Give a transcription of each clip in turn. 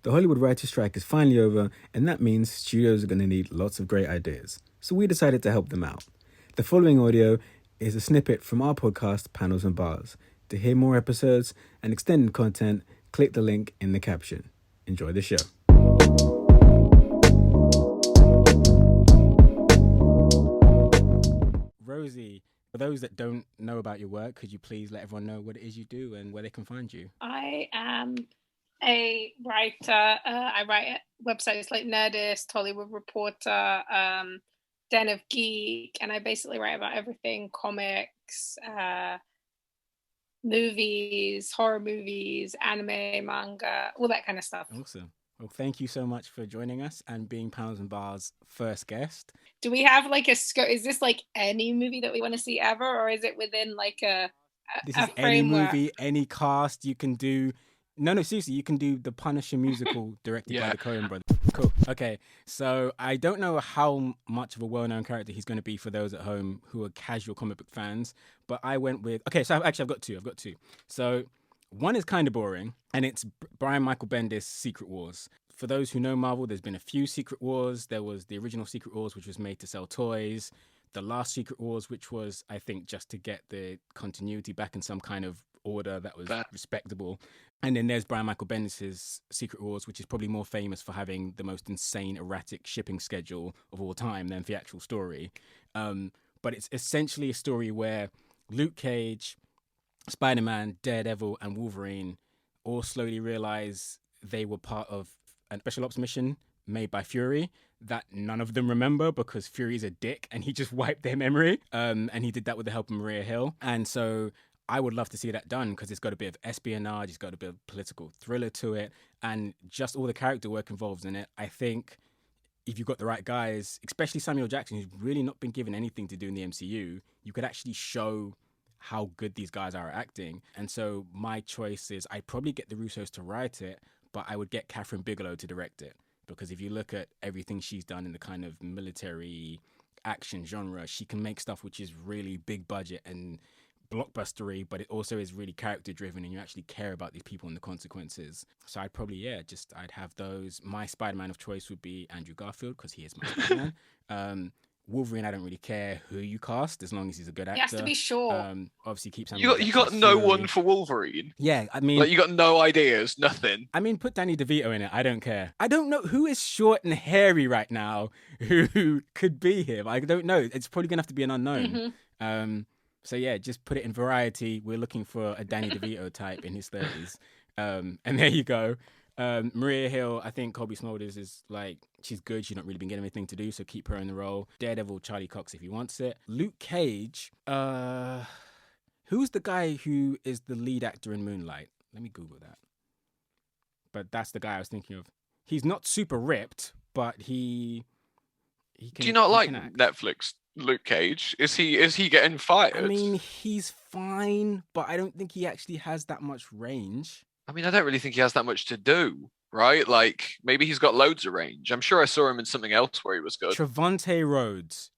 The Hollywood writer's strike is finally over, and that means studios are going to need lots of great ideas. So we decided to help them out. The following audio is a snippet from our podcast, Panels and Bars. To hear more episodes and extended content, click the link in the caption. Enjoy the show. Rosie, for those that don't know about your work, could you please let everyone know what it is you do and where they can find you? I am a writer. I write at websites like Nerdist, Hollywood Reporter, Den of Geek, and I basically write about everything: comics, movies, horror movies, anime, manga, all that kind of stuff. Awesome. Well, thank you so much for joining us and being Pounds and Bars' first guest. Do we have like a scope? Is this like any movie that we want to see ever, or is it within like This a is framework? any movie, any cast. You can do. No, seriously, you can do the Punisher musical directed by the Coen brothers. Cool. Okay, so I don't know how much of a well-known character he's going to be for those at home who are casual comic book fans, but I went with. Okay, so I've got two. So one is kind of boring, and it's Brian Michael Bendis' Secret Wars. For those who know Marvel, there's been a few Secret Wars. There was the original Secret Wars, which was made to sell toys. The last Secret Wars, which was, I think, just to get the continuity back in some kind of order that was respectable. And then there's Brian Michael Bendis' Secret Wars, which is probably more famous for having the most insane, erratic shipping schedule of all time than the actual story. But it's essentially a story where Luke Cage, Spider-Man, Daredevil, and Wolverine all slowly realize they were part of a special ops mission made by Fury that none of them remember because Fury's a dick and he just wiped their memory. And he did that with the help of Maria Hill. And so I would love to see that done because it's got a bit of espionage, it's got a bit of political thriller to it, and just all the character work involved in it. I think if you've got the right guys, especially Samuel Jackson, who's really not been given anything to do in the MCU, you could actually show how good these guys are at acting. And so my choice is I'd probably get the Russos to write it, but I would get Catherine Bigelow to direct it. Because if you look at everything she's done in the kind of military action genre, she can make stuff which is really big budget and blockbustery, but it also is really character driven and you actually care about these people and the consequences. So I'd probably, I'd have those. My Spider-Man of choice would be Andrew Garfield because he is my Spider-Man. Wolverine, I don't really care who you cast as long as he's a good actor. He has to be sure. Obviously, keep you got no one for Wolverine. Yeah, I mean, like you got no ideas, nothing. I mean, put Danny DeVito in it. I don't care. I don't know who is short and hairy right now who could be him. I don't know. It's probably gonna have to be an unknown. Mm-hmm. So yeah, just put it in Variety. We're looking for a Danny DeVito type in his 30s. And there you go. Maria Hill, I think Colby Smulders is like, she's good. She's not really been getting anything to do, so keep her in the role. Daredevil, Charlie Cox if he wants it. Luke Cage, who's the guy who is the lead actor in Moonlight? Let me Google that. But that's the guy I was thinking of. He's not super ripped, but he can. Do you not like Netflix Luke Cage? Is he getting fired? I mean, he's fine, but I don't think he actually has that much range. I mean, I don't really think he has that much to do, right? Like, maybe he's got loads of range. I'm sure I saw him in something else where he was good. Trevante Rhodes.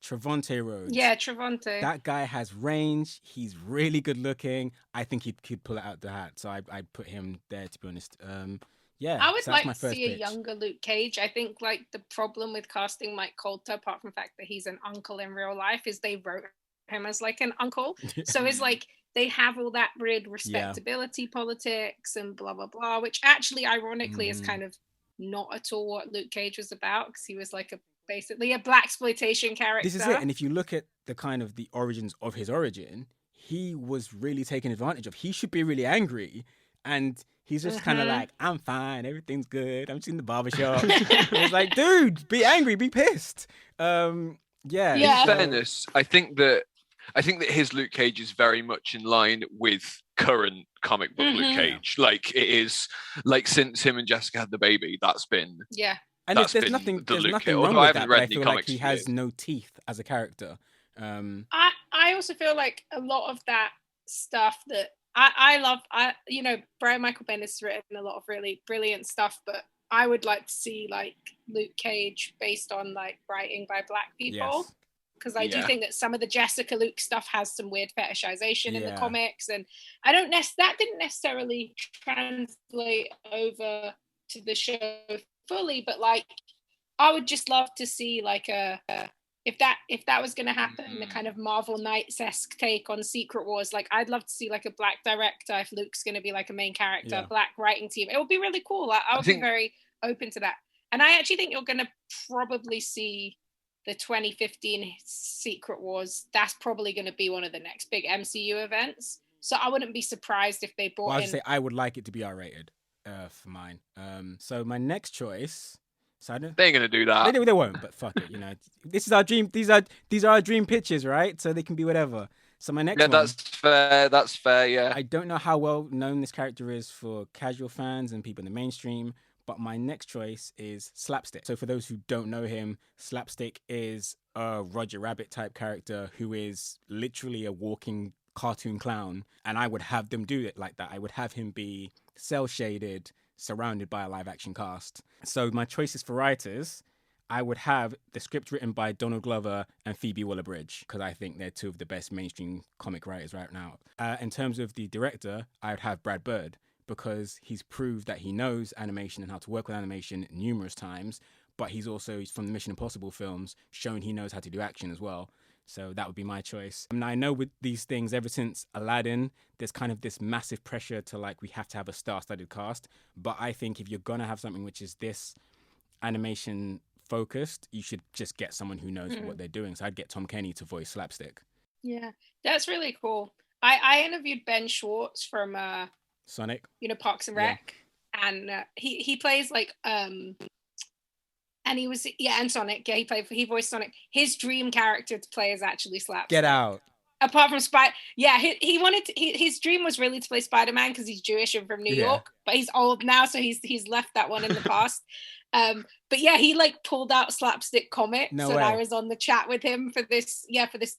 Yeah, Trevante. That guy has range. He's really good looking. I think he could pull it out the hat. So I'd put him there, to be honest. I would like to see a younger Luke Cage. I think like the problem with casting Mike Colter, apart from the fact that he's an uncle in real life, is they wrote him as like an uncle. So it's like they have all that weird respectability politics and blah, blah, blah, which actually, ironically, is kind of not at all what Luke Cage was about because he was like basically a blaxploitation character. This is it. And if you look at the kind of the origins of his origin, he was really taken advantage of. He should be really angry. And he's just kind of like, I'm fine. Everything's good. I'm just in the barbershop. It's like, dude, be angry, be pissed. In fairness, I think that his Luke Cage is very much in line with current comic book Luke Cage. Like it is, like since him and Jessica had the baby, that's been And there's nothing wrong with that. But I feel like he has no teeth as a character. I also feel like a lot of that stuff that I love. Brian Michael Bendis has written a lot of really brilliant stuff, but I would like to see like Luke Cage based on like writing by Black people. Yes. Because I do think that some of the Jessica Luke stuff has some weird fetishization in the comics, and I don't that didn't necessarily translate over to the show fully, but like I would just love to see like if that was going to happen, the kind of Marvel Knights-esque take on Secret Wars, like I'd love to see like a black director if Luke's going to be like a main character, black writing team. It would be really cool. I would be very open to that. And I actually think you're going to probably see the 2015 Secret Wars. That's probably going to be one of the next big MCU events. So I wouldn't be surprised if they brought in... I would like it to be R-rated for mine. So my next choice... So they ain't gonna do that. They won't, but fuck it. You know, this is our dream. These are our dream pitches, right? So they can be whatever. So my next one. Yeah, that's fair. Yeah. I don't know how well known this character is for casual fans and people in the mainstream, but my next choice is Slapstick. So for those who don't know him, Slapstick is a Roger Rabbit type character who is literally a walking cartoon clown, and I would have them do it like that. I would have him be cel shaded, surrounded by a live action cast. So my choices for writers, I would have the script written by Donald Glover and Phoebe Waller-Bridge, because I think they're two of the best mainstream comic writers right now. In terms of the director, I would have Brad Bird, because he's proved that he knows animation and how to work with animation numerous times, but he's from the Mission Impossible films, shown he knows how to do action as well. So that would be my choice. And I know with these things, ever since Aladdin, there's kind of this massive pressure to like, we have to have a star-studded cast. But I think if you're going to have something which is this animation focused, you should just get someone who knows what they're doing. So I'd get Tom Kenny to voice Slapstick. Yeah, that's really cool. I interviewed Ben Schwartz from Sonic, Parks and Rec, and he plays like and he was and Sonic. Yeah, he voiced Sonic. His dream character to play is actually Slapstick. Get out. Apart from he wanted to, his dream was really to play Spider-Man because he's Jewish and from New York, but he's old now, so he's left that one in the past. But yeah, he like pulled out Slapstick comics, I was on the chat with him for this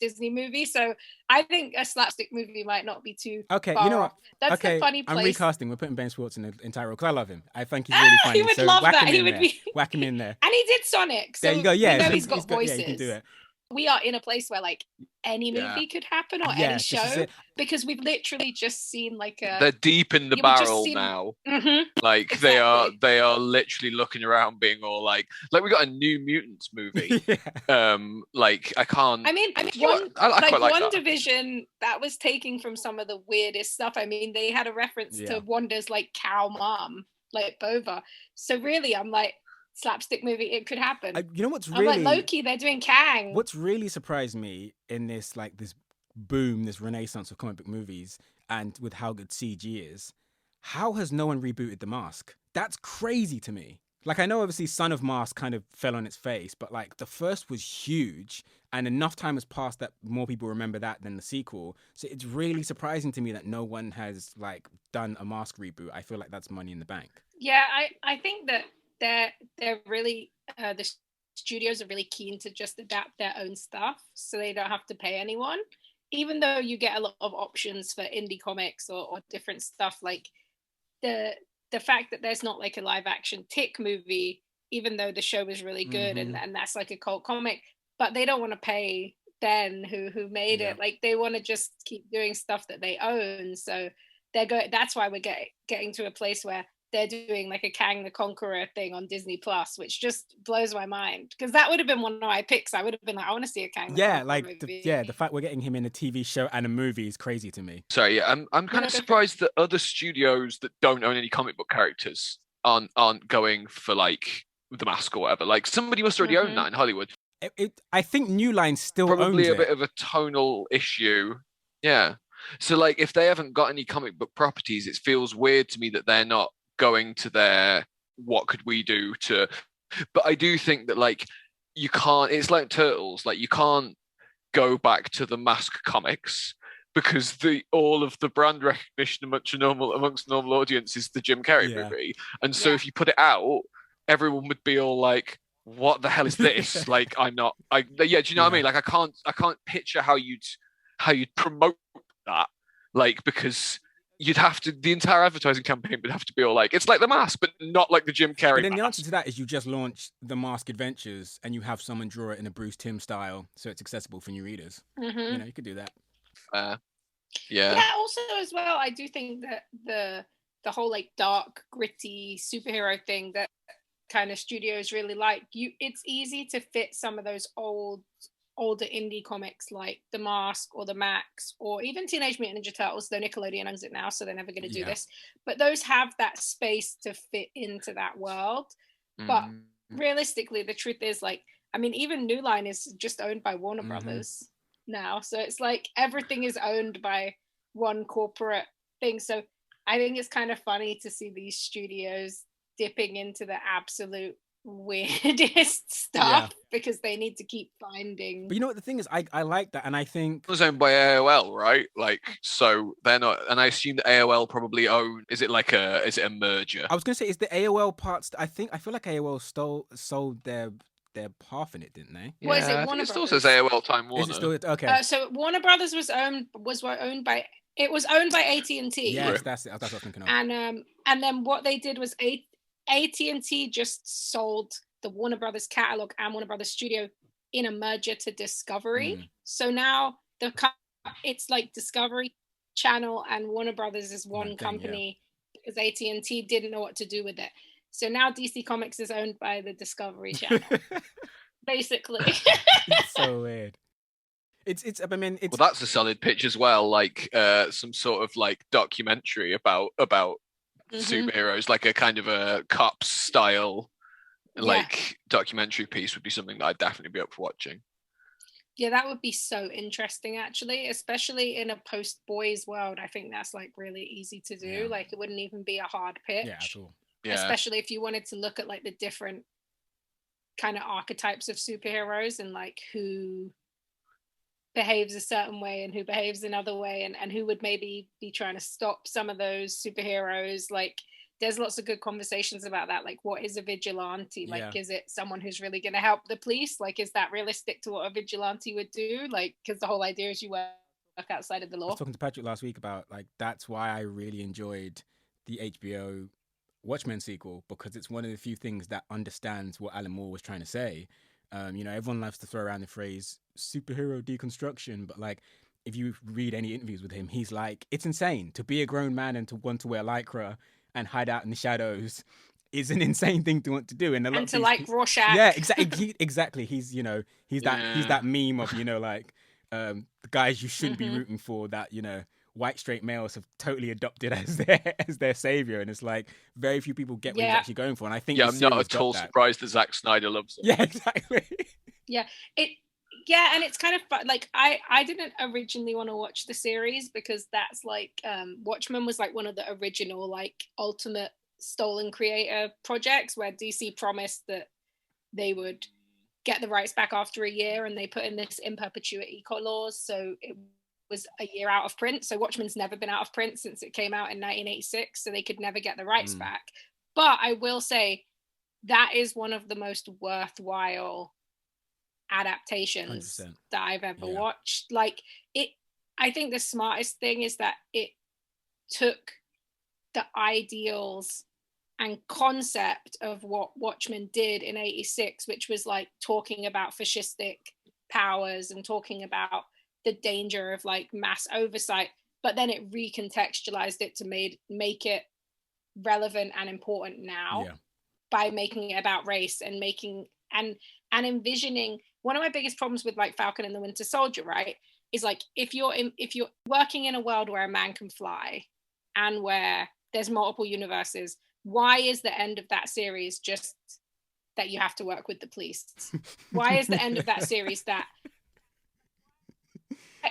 Disney movie. So I think a Slapstick movie might not be too okay. Far you know what? Off. That's the funny place. I'm recasting. We're putting Ben Schwartz in the entire role because I love him. I think he's really funny. He would love that. He would be whack him in there. And he did Sonic. So there you go. Yeah, we know he's got voices. Yeah, he can do it. We are in a place where like any movie could happen or any show because we've literally just seen like they're deep in the barrel now. Like exactly. they are literally looking around being all like we got a New Mutants movie. Like I can't. I mean, I quite like One Division that was taking from some of the weirdest stuff. I mean, they had a reference to Wanda's like cow mom, like Bova. So really, I'm like. Slapstick movie, it could happen. You know what's really... I'm like, Loki, they're doing Kang. What's really surprised me in this, like, this boom, this renaissance of comic book movies, and with how good CG is, how has no one rebooted The Mask? That's crazy to me. Like, I know, obviously, Son of Mask kind of fell on its face, but, like, the first was huge, and enough time has passed that more people remember that than the sequel. So it's really surprising to me that no one has, like, done a Mask reboot. I feel like that's money in the bank. Yeah, I think that they're really the studios are really keen to just adapt their own stuff so they don't have to pay anyone, even though you get a lot of options for indie comics or different stuff. Like the fact that there's not like a live action Tick movie, even though the show was really good and that's like a cult comic, but they don't want to pay Ben who made it. Like they want to just keep doing stuff that they own, so that's why we're getting to a place where they're doing like a Kang the Conqueror thing on Disney Plus, which just blows my mind because that would have been one of my picks. I would have been like, I want to see a Kang. The fact we're getting him in a TV show and a movie is crazy to me. Sorry, I'm kind of surprised that other studios that don't own any comic book characters aren't going for like The Mask or whatever. Like somebody must already own that in Hollywood. I think New Line still probably owns a bit of a tonal issue. Yeah. So like if they haven't got any comic book properties, it feels weird to me that they're not going to their what could we do to, but I do think that like you can't, it's like Turtles, like you can't go back to the Mask comics because all of the brand recognition amongst normal audience is the Jim Carrey movie, and so if you put it out, everyone would be all like, what the hell is this? Like do you know what I mean? Like I can't picture how you'd promote that, like because you'd have to, the entire advertising campaign would have to be all like, it's like The Mask, but not like the Jim Carrey. But then the answer to that is you just launch The Mask Adventures and you have someone draw it in a Bruce Timm style so it's accessible for new readers. You could do that. Yeah. Also as well, I do think that the whole like dark, gritty superhero thing that kind of studios really like. It's easy to fit some of those older indie comics like The Mask or The Max or even Teenage Mutant Ninja Turtles, though Nickelodeon owns it now, so they're never going to do this. But those have that space to fit into that world. But realistically, the truth is, like, I mean, even New Line is just owned by Warner Brothers now. So it's like everything is owned by one corporate thing. So I think it's kind of funny to see these studios dipping into the absolute weirdest stuff because they need to keep finding. But you know what the thing is, I like that, and I think it was owned by AOL, right? Like, so they're not, and I assume that AOL probably own. Is it a merger? I was gonna say, is the AOL parts? I feel like AOL sold their half in it, didn't they? Yeah, is it Warner it still says AOL Time Warner. Is it still okay? So Warner Brothers was owned by AT&T. Yes, that's what I was thinking of. And then what they did was AT&T just sold the Warner Brothers catalog and Warner Brothers studio in a merger to Discovery. So now it's like Discovery Channel and Warner Brothers is one company because AT&T didn't know what to do with it. So now DC Comics is owned by the Discovery Channel, basically. It's so weird. Well, that's a solid pitch as well. Like some sort of like documentary about superheroes, like a kind of a cops style like documentary piece would be something that I'd definitely be up for watching. Yeah, that would be so interesting, actually, especially in a post-boys world. I think that's like really easy to do. Like it wouldn't even be a hard pitch. Yeah, at all. Yeah. Especially if you wanted to look at like the different kind of archetypes of superheroes and like who behaves a certain way and who behaves another way and who would maybe be trying to stop some of those superheroes. Like there's lots of good conversations about that. Like what is a vigilante? Like is it someone who's really going to help the police? Like is that realistic to what a vigilante would do? Like because the whole idea is you work outside of the law. I was talking to Patrick last week about like that's why I really enjoyed the HBO Watchmen sequel, because it's one of the few things that understands what Alan Moore was trying to say. Everyone loves to throw around the phrase superhero deconstruction, but like if you read any interviews with him, he's like, it's insane to be a grown man and to want to wear Lycra and hide out in the shadows is an insane thing to want to do. And to like Rorschach. Yeah, exactly. Exactly. He's that meme of, the guys you shouldn't be rooting for that, white straight males have totally adopted as their savior, and it's like very few people get what he's actually going for. And I think I'm not at all surprised that Zack Snyder loves it. Yeah, exactly. And it's kind of fun. Like I didn't originally want to watch the series because that's like Watchmen was like one of the original like ultimate stolen creator projects where DC promised that they would get the rights back after a year, and they put in this in perpetuity clause, so it was a year out of print. So Watchmen's never been out of print since it came out in 1986, so they could never get the rights back. But I will say that is one of the most worthwhile adaptations 100%. That I've ever watched. Like I think the smartest thing is that it took the ideals and concept of what Watchmen did in 86, which was like talking about fascistic powers and talking about the danger of like mass oversight, but then it recontextualized it to make it relevant and important now by making it about race and making and envisioning. One of my biggest problems with like Falcon and the Winter Soldier, right, is like if you're working in a world where a man can fly and where there's multiple universes, why is the end of that series just that you have to work with the police? Why is the end of that series that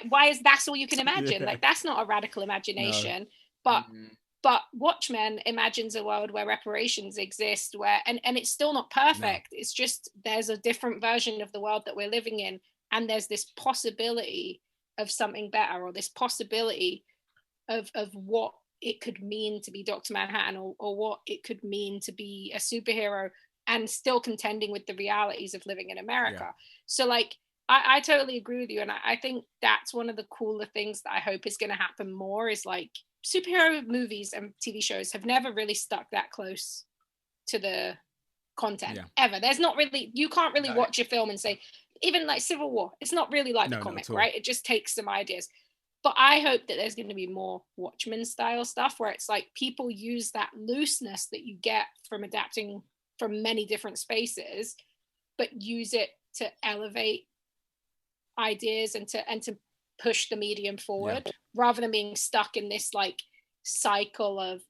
why is that's all you can imagine? Like that's not a radical imagination. No. But Watchmen imagines a world where reparations exist, where and it's still not perfect. No. It's just there's a different version of the world that we're living in, and there's this possibility of something better, or this possibility of what it could mean to be Dr. Manhattan, or what it could mean to be a superhero, and still contending with the realities of living in America. So like I totally agree with you, and I think that's one of the cooler things that I hope is going to happen more is like superhero movies and TV shows have never really stuck that close to the content ever. There's not really, you can't really watch a film and say, even like Civil War, it's not really like the comic, right? It just takes some ideas. But I hope that there's going to be more Watchmen style stuff where it's like people use that looseness that you get from adapting from many different spaces, but use it to elevate ideas and to push the medium forward, rather than being stuck in this like cycle of,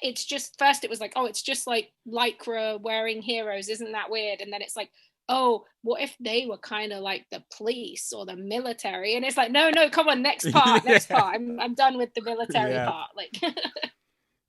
it's just, first it was like, oh, it's just like lycra wearing heroes, isn't that weird? And then it's like, oh, what if they were kind of like the police or the military? And it's like, no, come on, next part. I'm done with the military part. Like,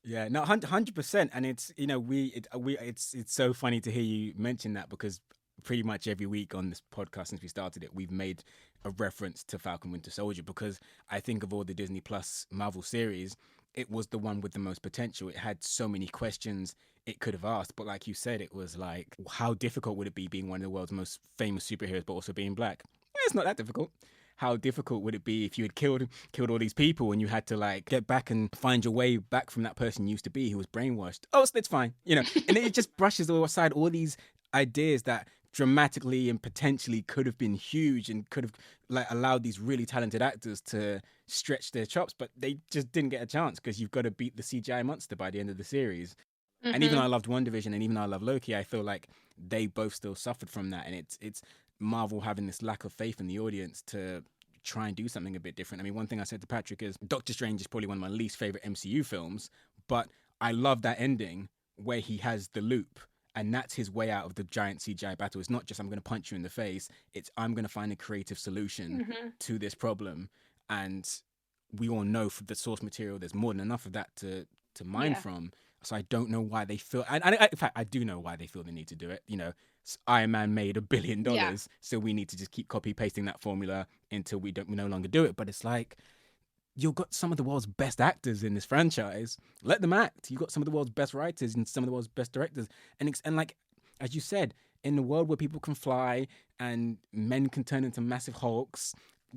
yeah, no, 100%. And it's, you know, it's so funny to hear you mention that, because pretty much every week on this podcast since we started it, we've made a reference to Falcon Winter Soldier, because I think of all the Disney Plus Marvel series, it was the one with the most potential. It had so many questions it could have asked, but like you said, it was like, how difficult would it be being one of the world's most famous superheroes but also being black? It's not that difficult. How difficult would it be if you had killed all these people and you had to like get back and find your way back from that person you used to be who was brainwashed? Oh, it's fine, you know. And it just brushes aside all these ideas that dramatically and potentially could have been huge and could have like allowed these really talented actors to stretch their chops, but they just didn't get a chance because you've got to beat the CGI monster by the end of the series. Mm-hmm. And even though I loved WandaVision and even though I love Loki, I feel like they both still suffered from that. And it's Marvel having this lack of faith in the audience to try and do something a bit different. I mean, one thing I said to Patrick is Doctor Strange is probably one of my least favorite MCU films, but I love that ending where he has the loop. And that's his way out of the giant CGI battle. It's not just I'm going to punch you in the face. It's I'm going to find a creative solution to this problem. And we all know from the source material, there's more than enough of that to mine from. So I don't know why they feel... in fact, I do know why they feel the need to do it. You know, Iron Man made $1 billion, so we need to just keep copy-pasting that formula until we no longer do it. But it's like, you've got some of the world's best actors in this franchise. Let them act. You've got some of the world's best writers and some of the world's best directors. And like, as you said, in the world where people can fly and men can turn into massive Hulks,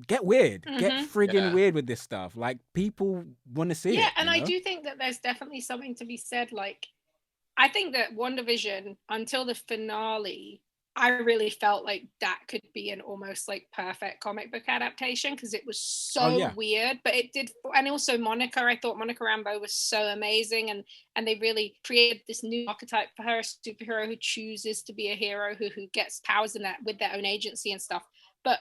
get weird. Get friggin' weird with this stuff. Like, people want to see it. Yeah, and I do think that there's definitely something to be said. Like, I think that WandaVision, until the finale, I really felt like that could be an almost like perfect comic book adaptation because it was so weird, but it did. And also Monica, I thought Monica Rambeau was so amazing, and they really created this new archetype for her, a superhero who chooses to be a hero, who gets powers in that with their own agency and stuff. But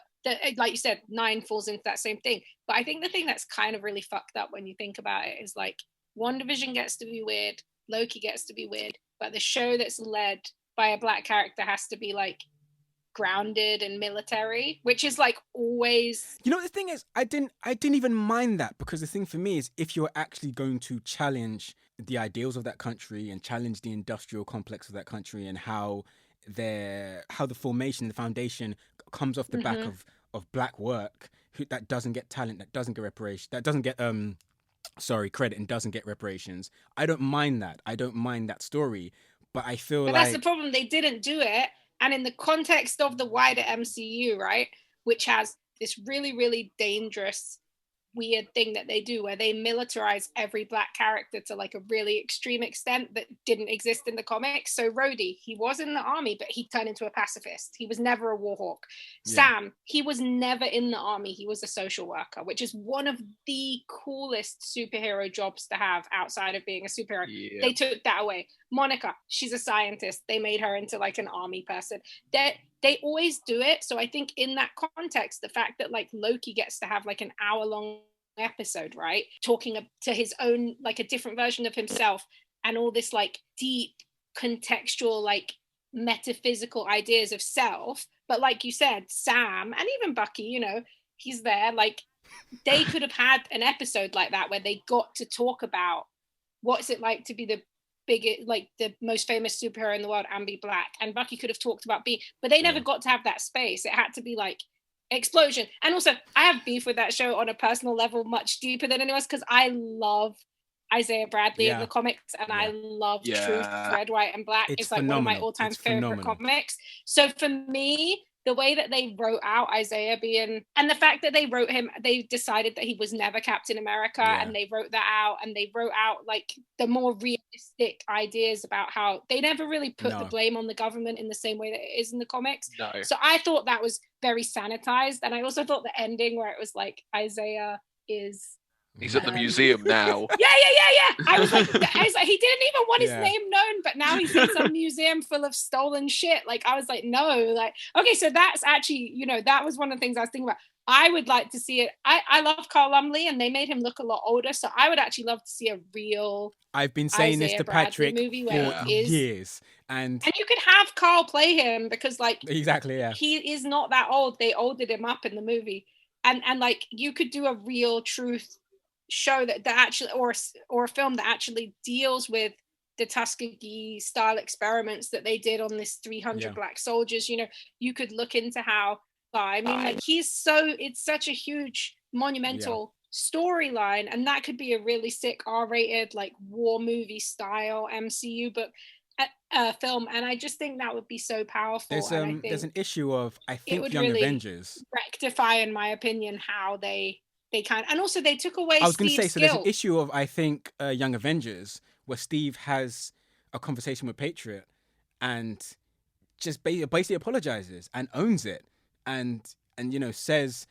like you said, 9 falls into that same thing. But I think the thing that's kind of really fucked up when you think about it is like WandaVision gets to be weird, Loki gets to be weird, but the show that's led by a black character has to be like grounded and military, which is like always. You know, the thing is, I didn't even mind that, because the thing for me is, if you're actually going to challenge the ideals of that country and challenge the industrial complex of that country and how the formation, the foundation comes off the back of black work that doesn't get talent, that doesn't get reparation, that doesn't get credit and doesn't get reparations. I don't mind that. I don't mind that story. But I feel like that's the problem. They didn't do it. And in the context of the wider MCU, right, which has this really, really dangerous, weird thing that they do where they militarize every black character to like a really extreme extent that didn't exist in the comics. So Rhodey, he was in the army, but he turned into a pacifist. He was never a war hawk. Sam, he was never in the army. He was a social worker, which is one of the coolest superhero jobs to have outside of being a superhero. They took that away. Monica, she's a scientist. They made her into like an army person. They always do it. So I think in that context, the fact that like Loki gets to have like an hour-long episode, right, talking to his own, like a different version of himself, and all this like deep contextual, like metaphysical ideas of self. But like you said, Sam and even Bucky, you know, he's there. Like, they could have had an episode like that where they got to talk about what's it like to be the biggest, like the most famous superhero in the world and be black. And Bucky could have talked about being, but they never got to have that space. It had to be like explosion. And also, I have beef with that show on a personal level much deeper than anyone else, because I love Isaiah Bradley in the comics, and I love Truth, Red, White, and Black. It's like phenomenal. One of my all-time favorite comics. So for me, the way that they wrote out Isaiah being, and the fact that they wrote him, they decided that he was never Captain America, and they wrote that out, and they wrote out like the more realistic ideas about how they never really put the blame on the government in the same way that it is in the comics. So I thought that was very sanitized, and I also thought the ending where it was like Isaiah is... He's at the museum now. Yeah. I was like, he didn't even want his name known, but now he's in some museum full of stolen shit. Like, I was like, no, like, okay, so that's actually, you know, that was one of the things I was thinking about. I would like to see it. I love Carl Lumley, and they made him look a lot older, so I would actually love to see a real... I've been saying Isaiah this to Patrick movie where for years. And you could have Carl play him, because, like... Exactly, yeah. He is not that old. They olded him up in the movie. And like, you could do a real truth show that actually, or a film that actually deals with the Tuskegee style experiments that they did on this 300 black soldiers. You know, you could look into how, I mean, like, it's such a huge monumental storyline, and that could be a really sick R-rated, like, war movie style MCU book film, and I just think that would be so powerful. There's an issue of, I think, Young really Avengers rectify, in my opinion, how they can, and also they took away. I was going to say, so there's an issue of, I think, Young Avengers, where Steve has a conversation with Patriot, and just basically apologizes and owns it, and you know, says,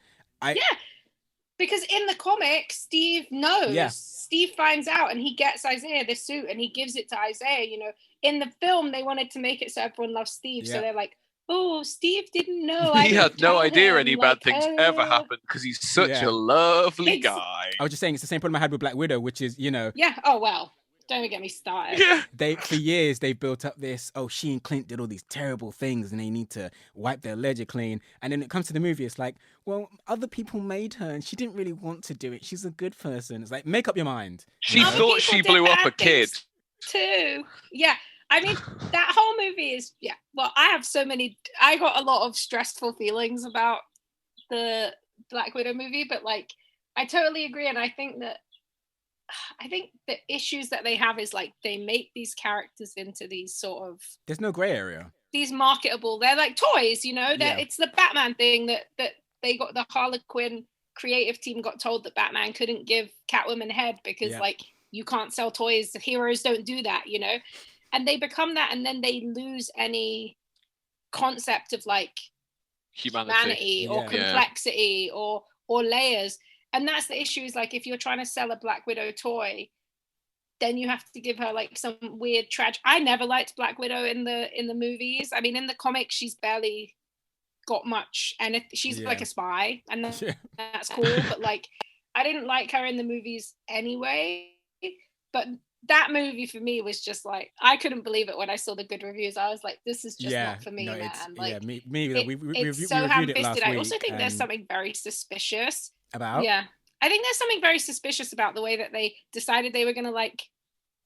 because in the comic, Steve knows. Yeah. Steve finds out, and he gets Isaiah the suit, and he gives it to Isaiah. You know, in the film, they wanted to make it so everyone loves Steve, so they're like, oh, Steve didn't know. He had no idea any bad things ever happened, because he's such a lovely guy. I was just saying, it's the same problem I had with Black Widow, which is, you know... Yeah, oh, well, don't even get me started. Yeah. For years, they built up this, she and Clint did all these terrible things, and they need to wipe their ledger clean. And then it comes to the movie, it's like, well, other people made her, and she didn't really want to do it. She's a good person. It's like, make up your mind. She thought she blew up a kid. Too. Yeah. I mean, that whole movie is, well, I got a lot of stressful feelings about the Black Widow movie, but, like, I totally agree. And I think the issues that they have is, like, they make these characters into these sort of... There's no gray area. These marketable, they're like toys, you know? It's the Batman thing that they got, the Harlequin creative team got told that Batman couldn't give Catwoman head because, like, you can't sell toys. The heroes don't do that, you know? And they become that, and then they lose any concept of, like, humanity or complexity or layers. And that's the issue, is, like, if you're trying to sell a Black Widow toy, then you have to give her, like, some weird tragic... I never liked Black Widow in the movies. I mean, in the comics, she's barely got much, and she's like a spy, and that's cool. But, like, I didn't like her in the movies anyway. But that movie for me was just like, I couldn't believe it when I saw the good reviews. I was like, this is just not for me, man. Like, me it's so ham-fisted. I also think there's something very suspicious about. Yeah, I think there's something very suspicious about the way that they decided they were going to, like,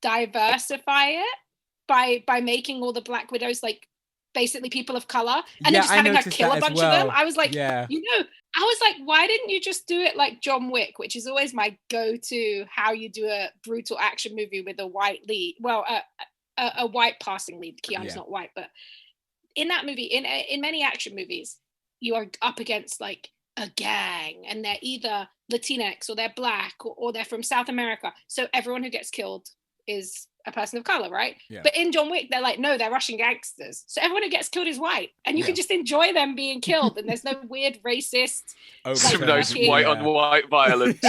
diversify it by making all the Black Widows, like, basically people of color, and then just having her kill a bunch of them. I was like, you know, I was like, why didn't you just do it like John Wick, which is always my go-to, how you do a brutal action movie with a white lead. Well, a white passing lead. Keanu's not white, but in that movie, in many action movies, you are up against, like, a gang, and they're either Latinx or they're Black or they're from South America. So everyone who gets killed is a person of color, right? But in John Wick, they're like, no, they're Russian gangsters, so everyone who gets killed is white, and you can just enjoy them being killed, and there's no weird racist white on white violence.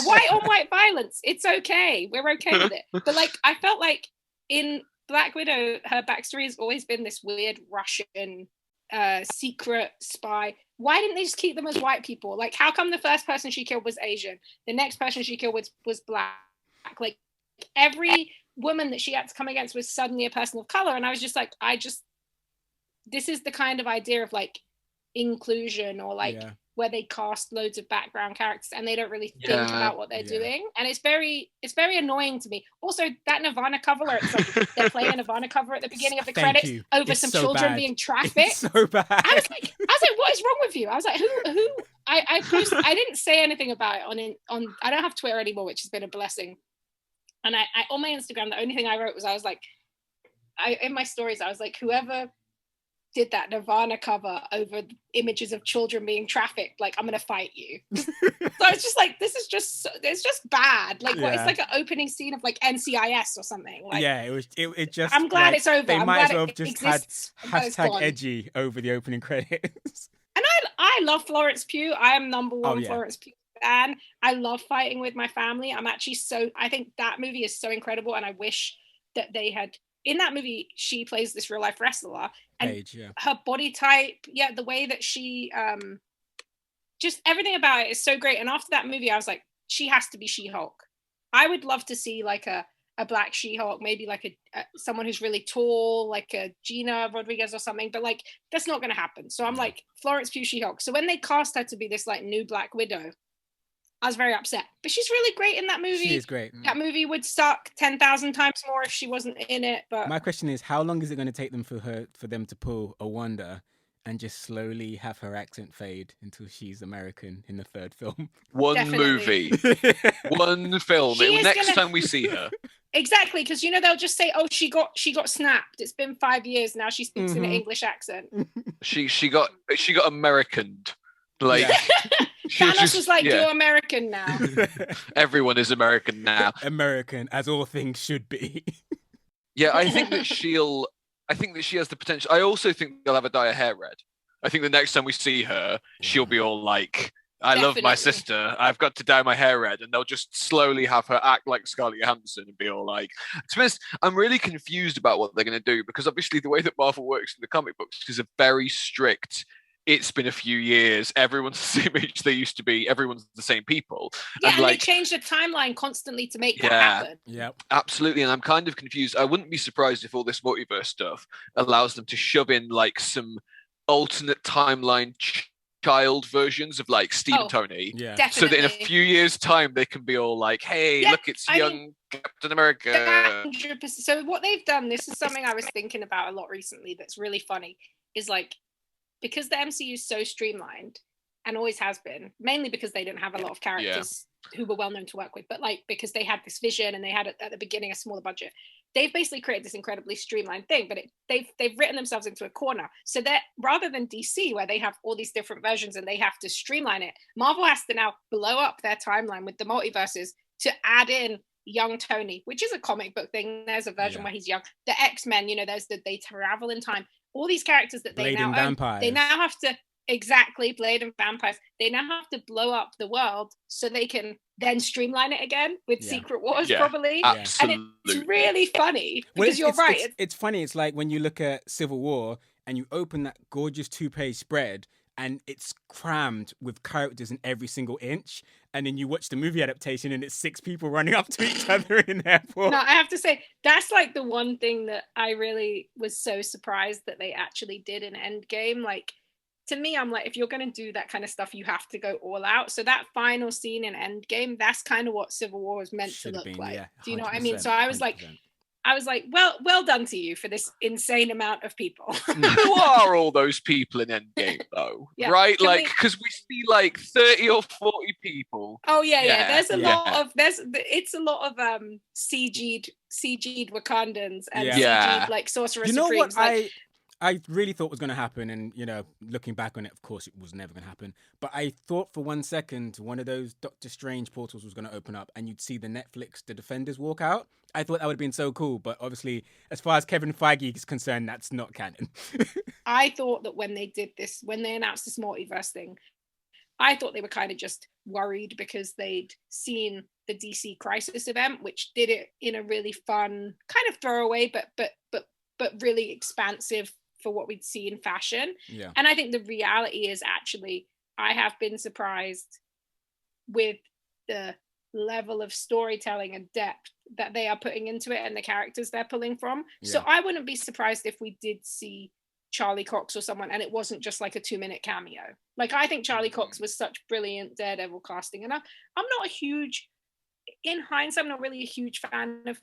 White on white violence, it's okay, we're okay with it. But, like, I felt like in Black Widow, her backstory has always been this weird Russian secret spy. Why didn't they just keep them as white people? Like, how come the first person she killed was Asian, the next person she killed was Black? Like, every woman that she had to come against was suddenly a person of color, and I was just like, this is the kind of idea of, like, inclusion, or, like, where they cast loads of background characters and they don't really think about what they're doing, and it's very annoying to me. Also, that Nirvana cover where it's like they're playing a Nirvana cover at the beginning of the credits over some children being trafficked. It's so bad. I was like, what is wrong with you? I was like, who? I didn't say anything about it on. I don't have Twitter anymore, which has been a blessing. And I on my Instagram, the only thing I wrote was, I was like, in my stories, I was like, whoever did that Nirvana cover over images of children being trafficked, like, I'm gonna fight you. So it's just like, it's just bad. Like, what? It's like an opening scene of like NCIS or something. Like, yeah, it just. I'm glad like, it's over. They I'm might glad as well have it just exists, had hashtag edgy over the opening credits. And I love Florence Pugh. I am number one Florence Pugh fan. I love fighting with my family. I think that movie is so incredible, and I wish that they had. In that movie, she plays this real life wrestler, and her body type, the way that she, just everything about it is so great. And after that movie, I was like, she has to be She-Hulk. I would love to see like a black She-Hulk, maybe like a someone who's really tall, like a Gina Rodriguez or something. But like, that's not going to happen. So I'm like, Florence Pugh She-Hulk. So when they cast her to be this like new Black Widow, I was very upset, but she's really great in that movie. She is great. That movie would suck 10,000 times more if she wasn't in it. But my question is, how long is it going to take them for them to pull a Wanda and just slowly have her accent fade until she's American in the third film? One movie, one film. Next time we see her, exactly, because they'll just say, "Oh, she got snapped. It's been 5 years now. She speaks in an English accent." She got Americaned. Like Thanos was like, "You're American now." Everyone is American now. American, as all things should be. Yeah, I think that she has the potential. I also think they'll have her dye her hair red. I think the next time we see her, she'll be all like, "I love my sister. I've got to dye my hair red," and they'll just slowly have her act like Scarlett Johansson and be all like. To be honest, I'm really confused about what they're going to do, because obviously the way that Marvel works in the comic books is a very strict. It's been a few years. Everyone's the same age they used to be. Everyone's the same people. Yeah, and they change the timeline constantly to make that happen. Yeah, absolutely. And I'm kind of confused. I wouldn't be surprised if all this multiverse stuff allows them to shove in like some alternate timeline child versions of like Steve and Tony. Yeah. Definitely. So that in a few years' time, they can be all like, "Hey, look, it's young Captain America." 100%. So what they've done, this is something I was thinking about a lot recently that's really funny, is like, because the MCU is so streamlined and always has been, mainly because they didn't have a lot of characters who were well known to work with, but like because they had this vision and they had at the beginning a smaller budget, they've basically created this incredibly streamlined thing. But they've written themselves into a corner. So that rather than DC, where they have all these different versions and they have to streamline it, Marvel has to now blow up their timeline with the multiverses to add in young Tony, which is a comic book thing. There's a version where he's young. The X-Men, there's they travel in time. All these characters that they now own, they now have to Blade and vampires. They now have to blow up the world so they can then streamline it again with Secret Wars, probably. Absolutely. And it's really funny because you're right. It's funny. It's like when you look at Civil War and you open that gorgeous 2-page spread and it's crammed with characters in every single inch. And then you watch the movie adaptation and it's 6 people running up to each other in an airport. No, I have to say, that's like the one thing that I really was so surprised that they actually did in Endgame. Like, to me, I'm like, if you're going to do that kind of stuff, you have to go all out. So that final scene in Endgame, that's kind of what Civil War was meant to look like. Yeah, do you know what I mean? So I was like, well done to you for this insane amount of people. Who are all those people in Endgame, though? Right? Like, because we see like 30 or 40 people. Oh yeah. There's a lot of it's a lot of CG'd Wakandans and CG'd like Sorcerer Supremes. What I really thought was going to happen, and looking back on it, of course, it was never going to happen. But I thought for 1 second one of those Doctor Strange portals was going to open up, and you'd see the Defenders walk out. I thought that would have been so cool, but obviously, as far as Kevin Feige is concerned, that's not canon. I thought that when they did this, when they announced this multiverse thing, I thought they were kind of just worried because they'd seen the DC Crisis event, which did it in a really fun kind of throwaway, but really expansive for what we'd see in fashion. Yeah. And I think the reality is actually, I have been surprised with the level of storytelling and depth that they are putting into it and the characters they're pulling from. Yeah. So I wouldn't be surprised if we did see Charlie Cox or someone and it wasn't just like a 2-minute cameo. Like, I think Charlie Cox was such brilliant Daredevil casting, and I'm not a huge, in hindsight, I'm not really a huge fan of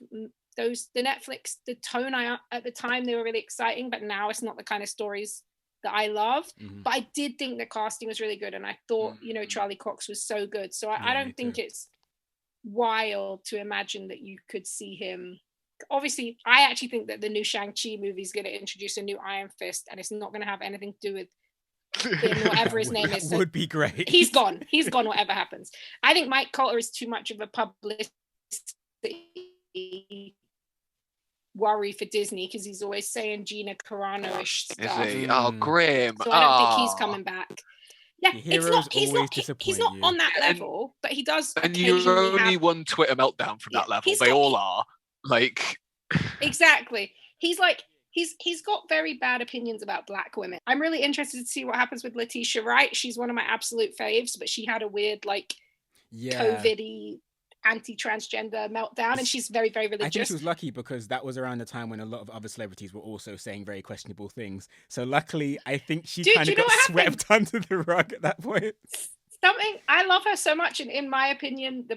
the Netflix, the tone at the time, they were really exciting, but now it's not the kind of stories that I love. But I did think the casting was really good, and I thought, Charlie Cox was so good. So I don't think it's wild to imagine that you could see him obviously, I actually think that the new Shang-Chi movie is going to introduce a new Iron Fist, and it's not going to have anything to do with him, whatever his name is. That would be great. He's gone, whatever happens. I think Mike Coulter is too much of a publicity worry for Disney, because he's always saying Gina Carano-ish stuff. Is he? Oh, grim. So I don't think he's coming back. Yeah, he's not on that level, but he does. And you're only one Twitter meltdown from that level. They all are. Like, exactly. He's got very bad opinions about Black women. I'm really interested to see what happens with Letitia Wright. She's one of my absolute faves, but she had a weird COVID-y anti-transgender meltdown, and she's very, very religious. I think she was lucky because that was around the time when a lot of other celebrities were also saying very questionable things. So luckily, I think she kind of got swept under the rug at that point. I love her so much, and in my opinion, the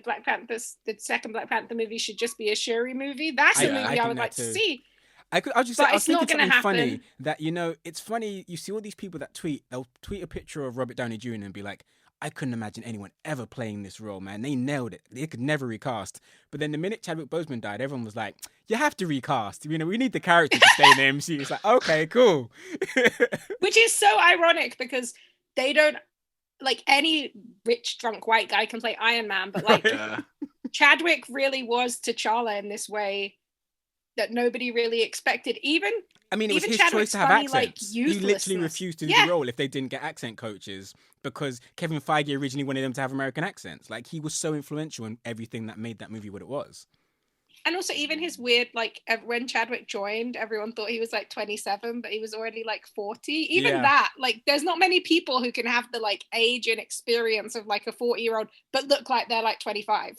second Black Panther movie should just be a Shuri movie. That's a movie I would like to see. I was thinking something funny that, it's funny. You see all these people that they'll tweet a picture of Robert Downey Jr. and be like, I couldn't imagine anyone ever playing this role, man. They nailed it. They could never recast. But then the minute Chadwick Boseman died, everyone was like, you have to recast. We need the character to stay in the MCU. It's like, okay, cool. Which is so ironic because they don't, any rich, drunk white guy can play Iron Man, but Chadwick really was T'Challa in this way that nobody really expected. It was his choice to have accents. He literally refused to do the role if they didn't get accent coaches, because Kevin Feige originally wanted them to have American accents. He was so influential in everything that made that movie what it was. And also even his weird, when Chadwick joined, everyone thought he was 27, but he was already 40. Even that, there's not many people who can have the age and experience of a 40-year-old, but look like they're 25.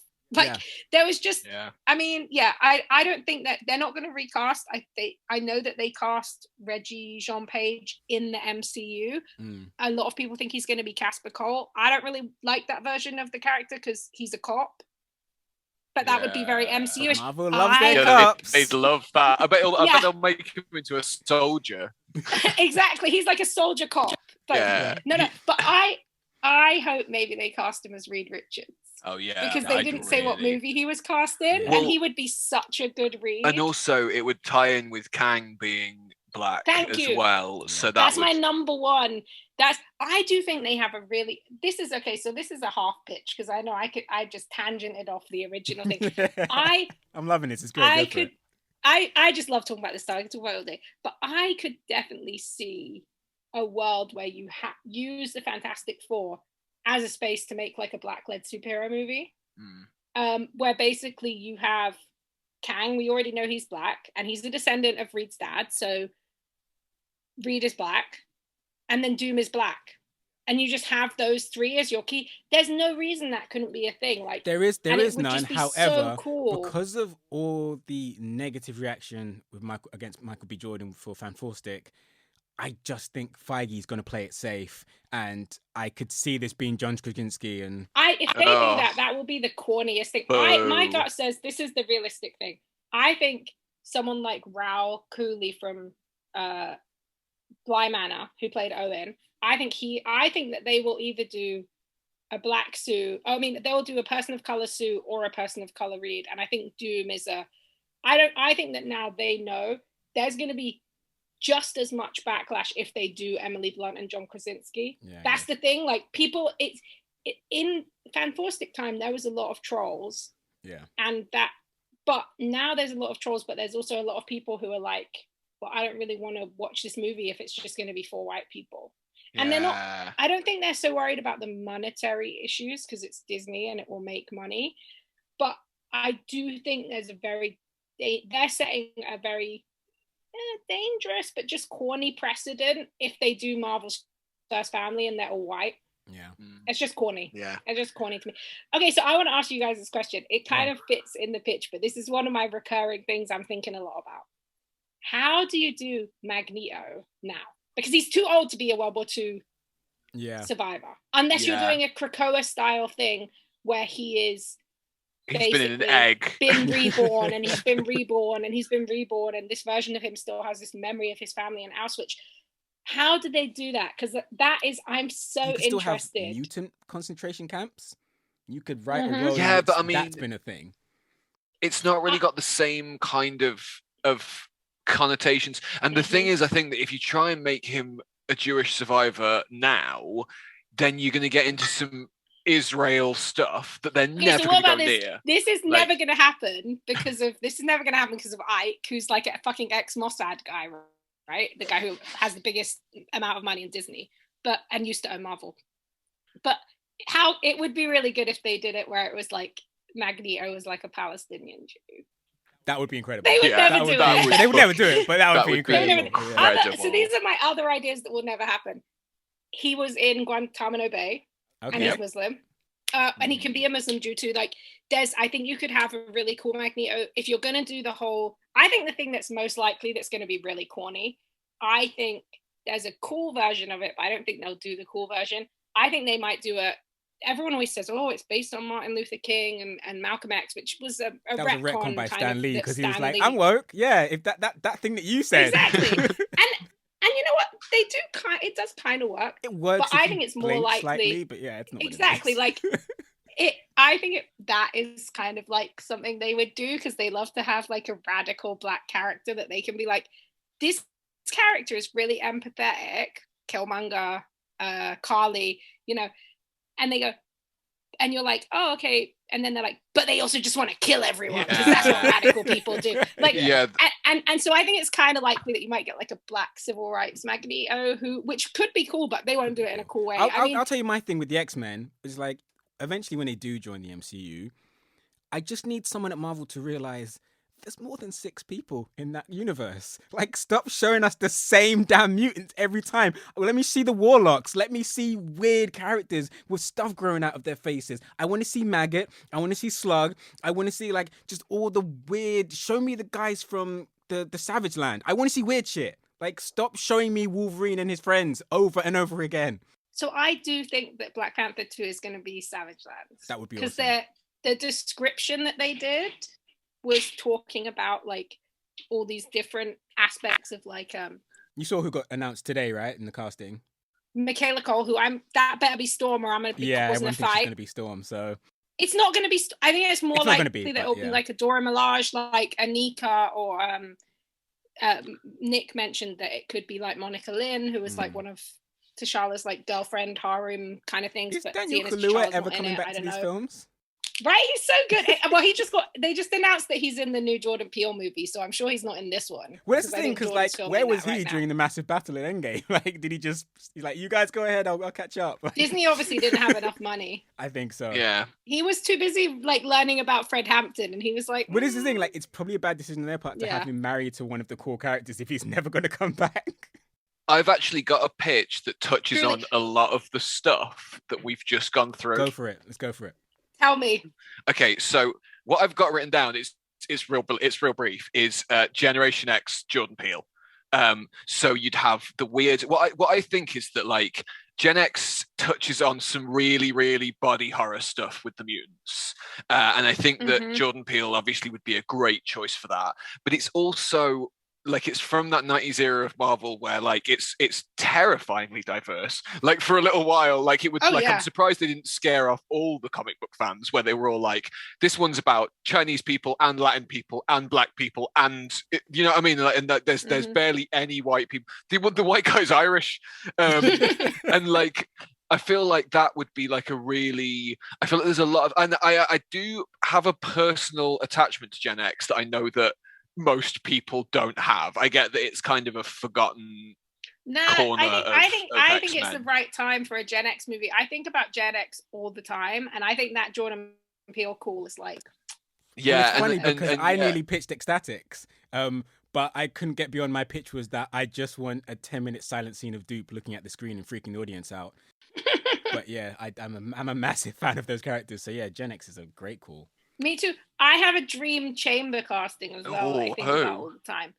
There was just, I don't think that they're not going to recast. I know that they cast Reggie Jean-Page in the MCU. A lot of people think he's going to be Casper Cole. I don't really like that version of the character because he's a cop. But that would be very MCU-ish. Marvel loves their cops. They'd love that. I bet they'll make him into a soldier. Exactly. He's like a soldier cop. But no. But I hope maybe they cast him as Reed Richards. Oh yeah, because they didn't say what movie he was cast in, and he would be such a good Reed. And also, it would tie in with Kang being Black well. So that's my number one. I do think they have a really. This is a half pitch because I know I just tangented off the original thing. I'm loving this. It's great. I just love talking about this stuff. I could talk about it all day, but I could definitely see a world where you use the Fantastic Four as a space to make a Black-led superhero movie, where basically you have Kang. We already know he's Black, and he's the descendant of Reed's dad, so Reed is Black, and then Doom is Black, and you just have those three as your key. There's no reason that couldn't be a thing. There is none. However, because of all the negative reaction against Michael B. Jordan for Fantastic, I just think Feige's going to play it safe, and I could see this being John Krasinski. And if they do that will be the corniest thing. My gut says this is the realistic thing. I think someone like Raoul Cooley from Bly Manor, who played Owen, I think that they will either do a Black Sue. They'll do a person of color Sue or a person of color Reed. And I think Doom is I think that now they know there's going to be just as much backlash if they do Emily Blunt and John Krasinski. That's the thing. People, in Fantastic time, there was a lot of trolls. But now there's a lot of trolls, but there's also a lot of people who are like, well, I don't really want to watch this movie if it's just going to be for white people. And they're not, I don't think they're so worried about the monetary issues because it's Disney and it will make money. But I do think they're setting a very dangerous but just corny precedent if they do Marvel's First Family and they're all white. It's just corny. It's just corny to me. Okay, so I want to ask you guys this question. It kind of fits in the pitch, but this is one of my recurring things I'm thinking a lot about. How do you do Magneto now? Because he's too old to be a World War II survivor, unless you're doing a Krakoa style thing where he's been in an egg, been reborn, and he's been reborn, and he's been reborn, and this version of him still has this memory of his family in Auschwitz. How did they do that? Because I'm so interested. Still have mutant concentration camps. You could write a world. But that's been a thing. it's not really got the same kind of connotations. And the thing is, I think that if you try and make him a Jewish survivor now, then you're going to get into some Israel stuff that they're never going to go near. This is never going to happen because of Ike, who's like a fucking ex-Mossad guy, right? The guy who has the biggest amount of money in Disney, and used to own Marvel. But how it would be really good if they did it where it was like Magneto was like a Palestinian Jew. That would be incredible. They would never do it. They would never do it, but that would be incredible. So these are my other ideas that will never happen. He was in Guantanamo Bay, and he's Muslim. And he can be a Muslim Jew too. Like, I think you could have a really cool Magneto if you're going to do the whole. I think the thing that's most likely that's going to be really corny. I think there's a cool version of it, but I don't think they'll do the cool version. I think they might do everyone always says, oh, it's based on Martin Luther King and Malcolm X, which was a retcon by Stan Lee, because he was like, I'm woke. Yeah, if that thing that you said. Exactly. and you know what? They do it does kind of work. It works. But I think it's more likely. Slightly, but yeah, it's not exactly like it. I think that is kind of like something they would do because they love to have like a radical black character that they can be like, this character is really empathetic. Killmonger, Carly, and they go, and you're like, oh, okay. And then they're like, but they also just want to kill everyone because that's what radical people do. Like, and so I think it's kind of likely that you might get like a black civil rights Magneto, which could be cool, but they won't do it in a cool way. I'll tell you my thing with the X-Men is like, eventually when they do join the MCU, I just need someone at Marvel to realize there's more than 6 people in that universe. Like, stop showing us the same damn mutants every time. Let me see the Warlocks. Let me see weird characters with stuff growing out of their faces. I want to see Maggot. I want to see Slug. I want to see, like, just all the weird... Show me the guys from the Savage Land. I want to see weird shit. Like, stop showing me Wolverine and his friends over and over again. So I do think that Black Panther 2 is going to be Savage Lands. That would be awesome. Because the description that they did was talking about like all these different aspects of like you saw who got announced today, right, in the casting? Michaela Cole, that better be Storm or I'm gonna be causing a fight. It's gonna be Storm, so it's not gonna be I think it's more likely that it'll be like a Dora Milaje, like Anika, or Nick mentioned that it could be like Monica Lynn, who was like one of T'Challa's like girlfriend harem kind of things. Is Daniel Kaluuya ever coming back to these films? Right, he's so good. Well, they just announced that he's in the new Jordan Peele movie, so I'm sure he's not in this one. Well, that's the thing, because like, where was he during the massive battle in Endgame? Like, did he's like, you guys go ahead, I'll catch up. Disney obviously didn't have enough money. I think so. Yeah. He was too busy like learning about Fred Hampton, and he was like, What is the thing? Like, it's probably a bad decision on their part to have him married to one of the core characters if he's never going to come back. I've actually got a pitch that touches on a lot of the stuff that we've just gone through. Go for it. Let's go for it. Tell me. Okay, so what I've got written down is real brief. Is Generation X Jordan Peele. So you'd have the weird. What I think is that like Gen X touches on some really, really body horror stuff with the mutants, and I think that Jordan Peele obviously would be a great choice for that. But it's also like it's from that 90s era of Marvel where like it's terrifyingly diverse. Like for a little while, like it would I'm surprised they didn't scare off all the comic book fans where they were all like, this one's about Chinese people and Latin people and black people and you know what I mean? Like, and that there's barely any white people. The white guy's Irish. And like I feel like that would be like I feel like there's a lot of, and I do have a personal attachment to Gen X that I know that most people don't have. I get that it's kind of a forgotten corner. I think it's the right time for a Gen X movie. I think about Gen X all the time, and I think that Jordan Peele call is like. Yeah, well, it's funny because I nearly pitched Ecstatics, but I couldn't get beyond my pitch was that I just want a 10-minute silent scene of Dupe looking at the screen and freaking the audience out. But yeah, I'm a massive fan of those characters. So yeah, Gen X is a great call. Me too. I have a dream chamber casting as well. I think about all the time.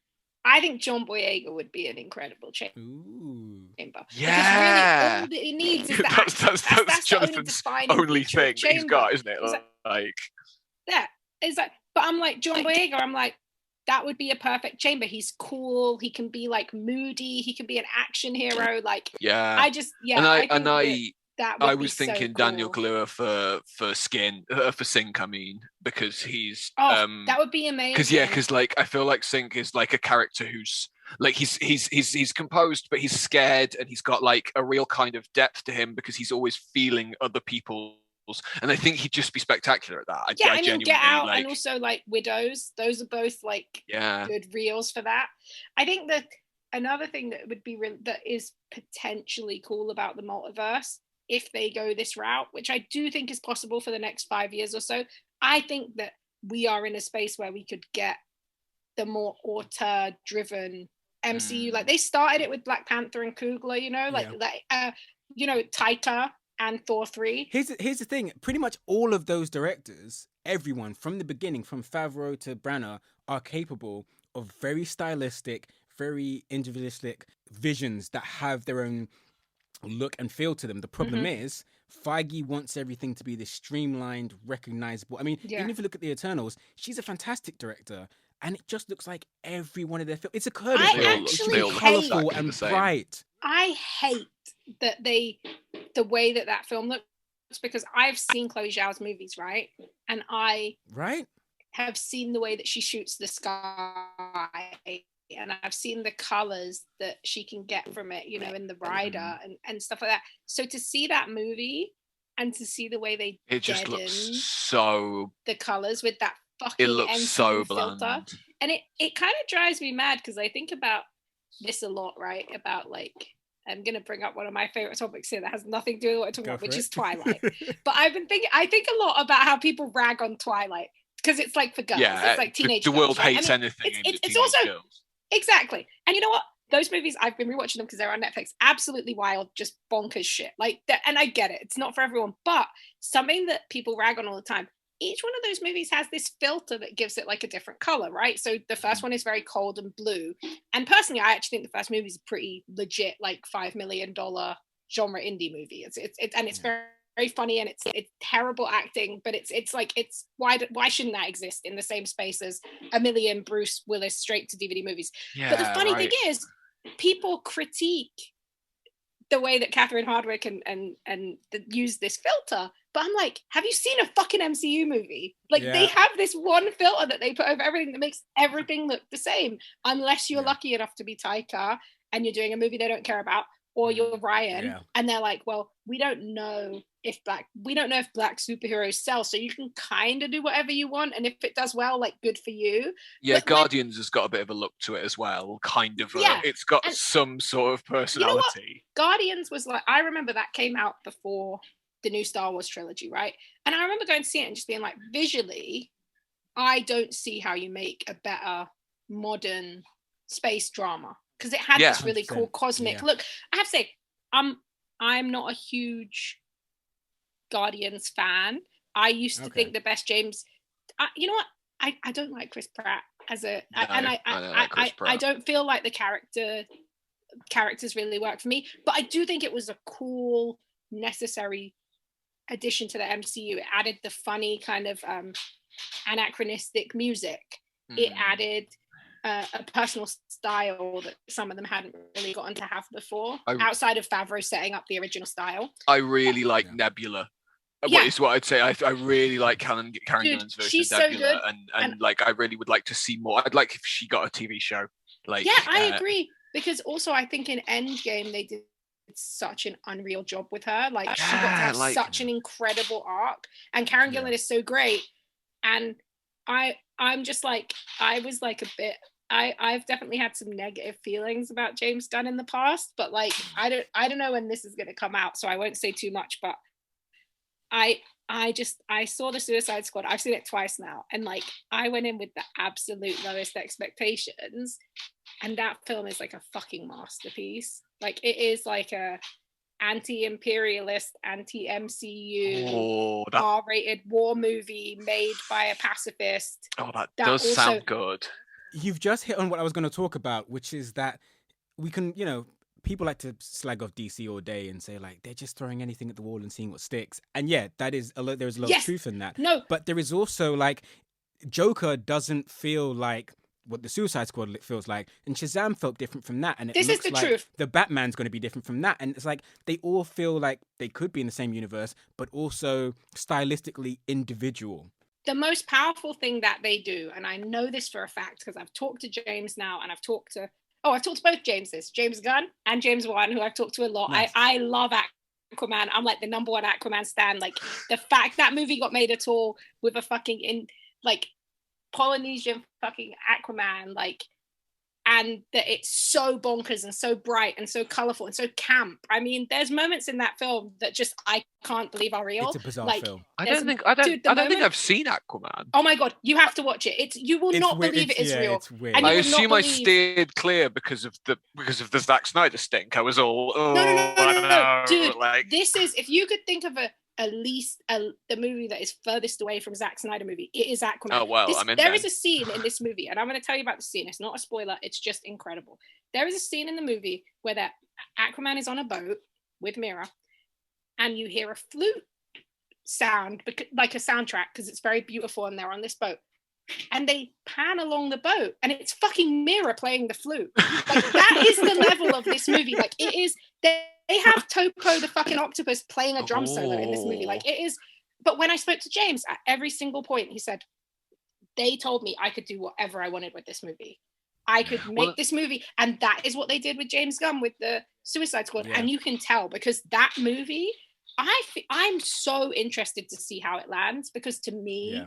I think John Boyega would be an incredible chamber. Yeah. Because really, all that he needs is that's Jonathan's only thing that he's got, isn't it? But I'm like John Boyega. I'm like, that would be a perfect chamber. He's cool. He can be like moody. He can be an action hero. Like, yeah. I I was thinking so cool. Daniel Kaluuya for Sync. I mean, because he's that would be amazing. Because like I feel like Sync is like a character who's like he's composed, but he's scared, and he's got like a real kind of depth to him because he's always feeling other people's. And I think he'd just be spectacular at that. I mean, Get Out and also like Widows. Those are both like good reels for that. I think that another thing that would be that is potentially cool about the multiverse, if they go this route, which I do think is possible for the next 5 years or so, I think that we are in a space where we could get the more auteur-driven MCU. Like they started it with Black Panther and Coogler, Taika and Thor 3. Here's the thing. Pretty much all of those directors, everyone from the beginning, from Favreau to Branagh, are capable of very stylistic, very individualistic visions that have their own look and feel to them. The problem is Feige wants everything to be this streamlined, recognizable. I mean, even if you look at the Eternals, she's a fantastic director, and it just looks like every one of their films. It's a curve. It's colorful and bright. I hate that the way that film looks, because I've seen Chloe Zhao's movies, right? And I have seen the way that she shoots the sky, and I've seen the colors that she can get from it, in the rider and stuff like that. So to see that movie and to see the way it just looks so the colors with that fucking it looks so bland filter. And it kind of drives me mad because I think about this a lot, right? About like, I'm going to bring up one of my favorite topics here that has nothing to do with what I'm talking about, which is Twilight. But I think a lot about how people rag on Twilight because it's like for girls. It's like teenage the world girls, right? hates anything. It's also girls. Exactly. And you know what? Those movies, I've been rewatching them because they're on Netflix. Absolutely wild, just bonkers shit. Like that, and I get it. It's not for everyone, but something that people rag on all the time. Each one of those movies has this filter that gives it like a different color, right? So the first one is very cold and blue. And personally, I actually think the first movie is a pretty legit, like $5 million genre indie movie. It's very, very funny, and it's terrible acting, but it's why shouldn't that exist in the same space as a million Bruce Willis straight to DVD movies? Yeah, but the funny thing is, people critique the way that Catherine Hardwicke and use this filter. But I'm like, have you seen a fucking MCU movie? Like they have this one filter that they put over everything that makes everything look the same, unless you're lucky enough to be Taika and you're doing a movie they don't care about, or you're Ryan and they're like, well, we don't know if black superheroes sell, so you can kind of do whatever you want, and if it does well, like, good for you. But Guardians has got a bit of a look to it as well, kind of. It's got some sort of personality. You know, Guardians was like, I remember that came out before the new Star Wars trilogy, right? And I remember going to see it and just being like, visually, I don't see how you make a better modern space drama, because it had this really cool cosmic look. I have to say, I'm not a huge Guardians fan. I used to think the best James. You know what? I don't like Chris Pratt I don't feel like the characters really work for me. But I do think it was a cool, necessary addition to the MCU. It added the funny kind of anachronistic music. It added a personal style that some of them hadn't really gotten to have before, outside of Favreau setting up the original style. I really like Nebula. Is what I'd say. I really like Karen Gillan's version of Nebula, so and like I really would like to see more. I'd like if she got a TV show. Like, I agree, because also I think in Endgame they did such an unreal job with her. Like she got to have such an incredible arc, and Karen Gillan is so great. And I'm just like, I was like a bit. I've definitely had some negative feelings about James Gunn in the past, but like I don't know when this is going to come out, so I won't say too much. But I saw the Suicide Squad. I've seen it twice now, and like I went in with the absolute lowest expectations, and that film is like a fucking masterpiece. Like it is like a anti-imperialist, anti-MCU, R-rated war movie made by a pacifist. Oh, that does sound good. You've just hit on what I was going to talk about, which is that we can, people like to slag off DC all day and say like they're just throwing anything at the wall and seeing what sticks. And there's a lot of truth in that. No, but there is also like Joker doesn't feel like what the Suicide Squad feels like, and Shazam felt different from that. And this is the truth. The Batman's going to be different from that, and it's like they all feel like they could be in the same universe, but also stylistically individual. The most powerful thing that they do, and I know this for a fact because I've talked to James now, and I've talked to both Jameses, James Gunn and James Wan, who I've talked to a lot. Nice. I love Aquaman. I'm like the number one Aquaman stan. Like the fact that movie got made at all with a fucking Polynesian fucking Aquaman, like, and that it's so bonkers and so bright and so colorful and so camp. I mean, there's moments in that film that just I can't believe are real. It's a bizarre film. I don't think I've seen Aquaman. Oh my god, you have to watch it. You will not believe it is real. It's weird. I assume I steered clear because of the Zack Snyder stink. I was all no. Dude, this is, if you could think of the movie that is furthest away from Zack Snyder movie, it is Aquaman. Oh well, there is a scene in this movie, and I'm going to tell you about the scene. It's not a spoiler. It's just incredible. There is a scene in the movie where that Aquaman is on a boat with Mira, and you hear a flute sound, like a soundtrack, because it's very beautiful, and they're on this boat. And they pan along the boat, and it's fucking Mira playing the flute. Like, that is the level of this movie. Like, it is. They have Topo the fucking octopus playing a drum solo in this movie. Like, it is. But when I spoke to James, at every single point, he said, they told me I could do whatever I wanted with this movie. I could make this movie. And that is what they did with James Gunn with the Suicide Squad. Yeah. And you can tell, because that movie, I'm so interested to see how it lands, because to me,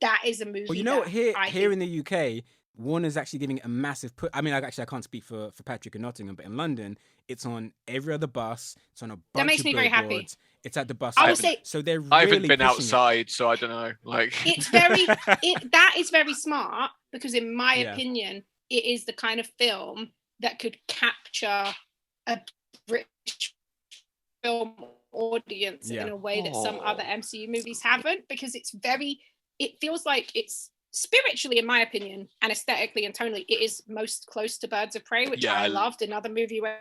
that is a movie. Well, you know what? Here in the UK, Warner's actually giving it a massive put. I mean, I can't speak for Patrick in Nottingham, but in London, it's on every other bus. It's on a bunch that makes of me very happy. It's at the bus. I will say, so they're really I haven't been outside, it. So I don't know. Like, it's that is very smart, because in my opinion, it is the kind of film that could capture a British film audience in a way that some other MCU movies haven't, because it feels like it's spiritually, in my opinion, and aesthetically and tonally, it is most close to Birds of Prey, which I loved. Another movie where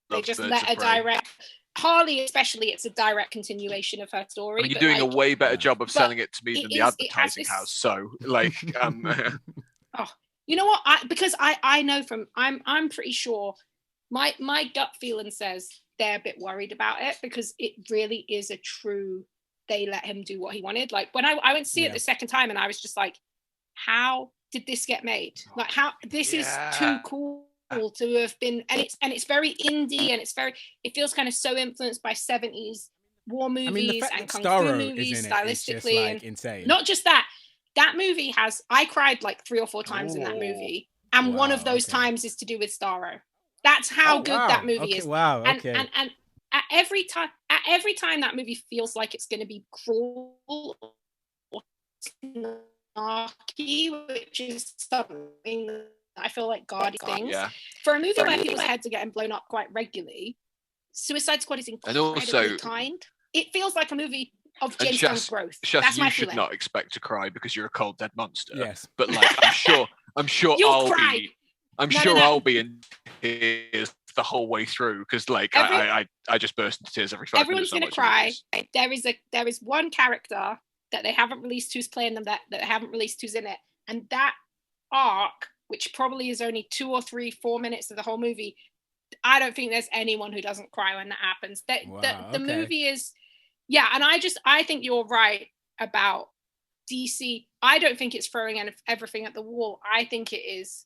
they just let a direct, Harley especially, it's a direct continuation of her story. I mean, you're doing a way better job of selling it to me than the advertising house. So, like, you know what? Because I know from, I'm pretty sure my gut feeling says they're a bit worried about it, because it really is a true, they let him do what he wanted. Like, when I went to see it the second time, and I was just like, how did this get made? Like, how this is too cool to have been, and it's very indie, and it feels kind of so influenced by 70s war movies and kung fu movies stylistically, and insane. Not just that movie I cried like 3 or 4 times in that movie, and one of those times is to do with Starro. That's how good that movie is. Wow. And at every time that movie feels like it's going to be cruel or snarky, which is something that I feel like God things. Yeah. For a movie where people's heads are getting blown up quite regularly, Suicide Squad is incredibly kind. It feels like a movie of James Gunn's growth. That's you should not expect to cry because you're a cold dead monster. Yes. But like, I'm sure I'll be in tears the whole way through, because like I just burst into tears every 5 minutes. Everyone's gonna cry. There is one character that they haven't released who's playing them, that they haven't released who's in it, and that arc, which probably is only 2 or 3, 4 minutes of the whole movie, I don't think there's anyone who doesn't cry when that happens. The movie is, and I think you're right about DC. I don't think it's throwing everything at the wall. I think it is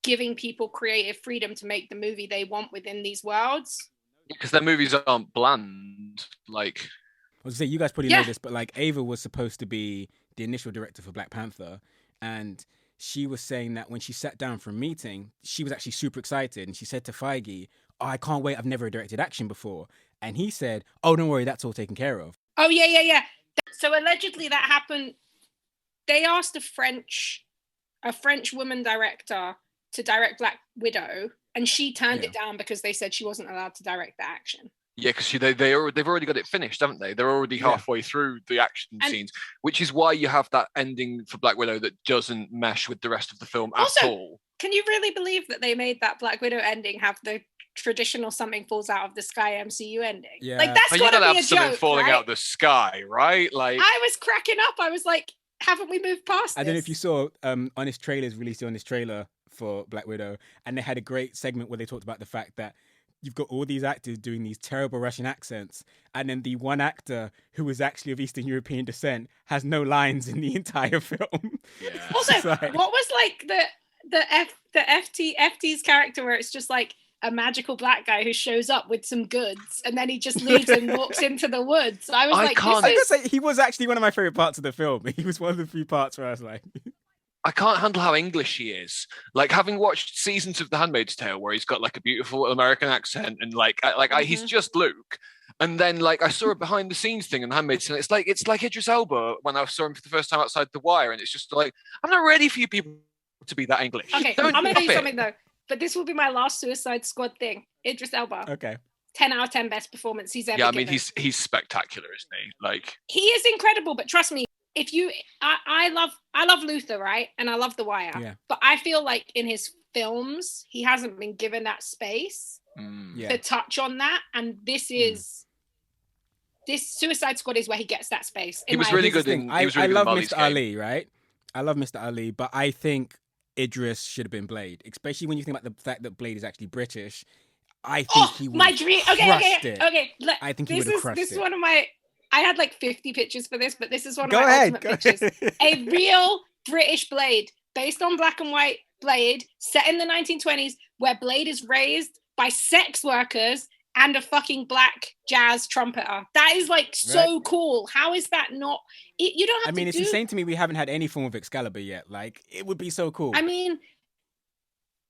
giving people creative freedom to make the movie they want within these worlds. Because their movies aren't bland. Like, I was gonna say, you guys probably know this, but like, Ava was supposed to be the initial director for Black Panther, and she was saying that when she sat down for a meeting, she was actually super excited, and she said to Feige, "Oh, I can't wait! I've never directed action before." And he said, "Oh, don't worry, that's all taken care of." Oh yeah. So allegedly that happened. They asked a French woman director to direct Black Widow, and she turned it down because they said she wasn't allowed to direct the action. Yeah, because they've already got it finished, haven't they? They're already halfway through the action scenes, which is why you have that ending for Black Widow that doesn't mesh with the rest of the film at all. Can you really believe that they made that Black Widow ending have the traditional something falls out of the sky MCU ending? Yeah. Like, that's got to be a joke, something falling right? out of the sky, right? Like, I was cracking up. I was like, haven't we moved past this? I don't know if you saw Honest Trailers released the Honest Trailer for Black Widow, and they had a great segment where they talked about the fact that you've got all these actors doing these terrible Russian accents, and then the one actor who was actually of Eastern European descent has no lines in the entire film. Yeah. Also, what was like the FT's character where it's just like a magical black guy who shows up with some goods and then he just leaves and walks into the woods. I was say he was actually one of my favorite parts of the film. He was one of the few parts where I was like, I can't handle how English he is. Like, having watched seasons of The Handmaid's Tale where he's got like a beautiful American accent and he's just Luke. And then like I saw a behind the scenes thing in The Handmaid's Tale. It's like Idris Elba when I saw him for the first time outside The Wire, and it's just like, I'm not ready for you people to be that English. Okay, I'm gonna tell you something though. But this will be my last Suicide Squad thing. Idris Elba. Okay. 10 out of 10 best performance he's ever given. He's spectacular, isn't he? Like, he is incredible, but trust me, if you I love Luther, right? And I love The Wire. Yeah. But I feel like in his films, he hasn't been given that space to touch on that. And this Suicide Squad is where he gets that space. He was really good in I love Mr. Ali, right? I love Mr. Ali, but I think Idris should have been Blade, especially when you think about the fact that Blade is actually British. I think he would have crushed it. Okay. I think he would have crushed it. This is one of my... I had like 50 pictures for this, but this is one of my ultimate pictures. A real British Blade, based on black and white Blade, set in the 1920s, where Blade is raised by sex workers and a fucking black jazz trumpeter. That is like so cool. How is that not... You don't have to it's insane to me we haven't had any form of Excalibur yet. Like, it would be so cool. I mean,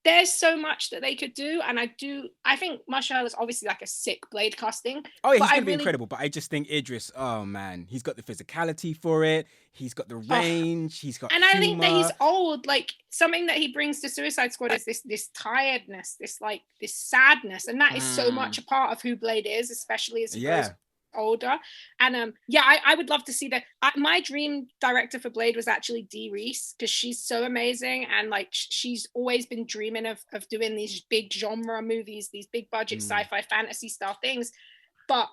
there's so much that they could do, and I think Marshall is obviously like a sick Blade casting. Oh yeah, he's gonna be incredible, but I just think Idris, oh man, he's got the physicality for it, he's got the range, he's got humor. I think that he's old. Like, something that he brings to Suicide Squad is this tiredness, this sadness, and that is so much a part of who Blade is, especially as he grows older. And I would love to see that. My dream director for Blade was actually Dee Reese, because she's so amazing, and like she's always been dreaming of doing these big genre movies, these big budget sci-fi fantasy style things, but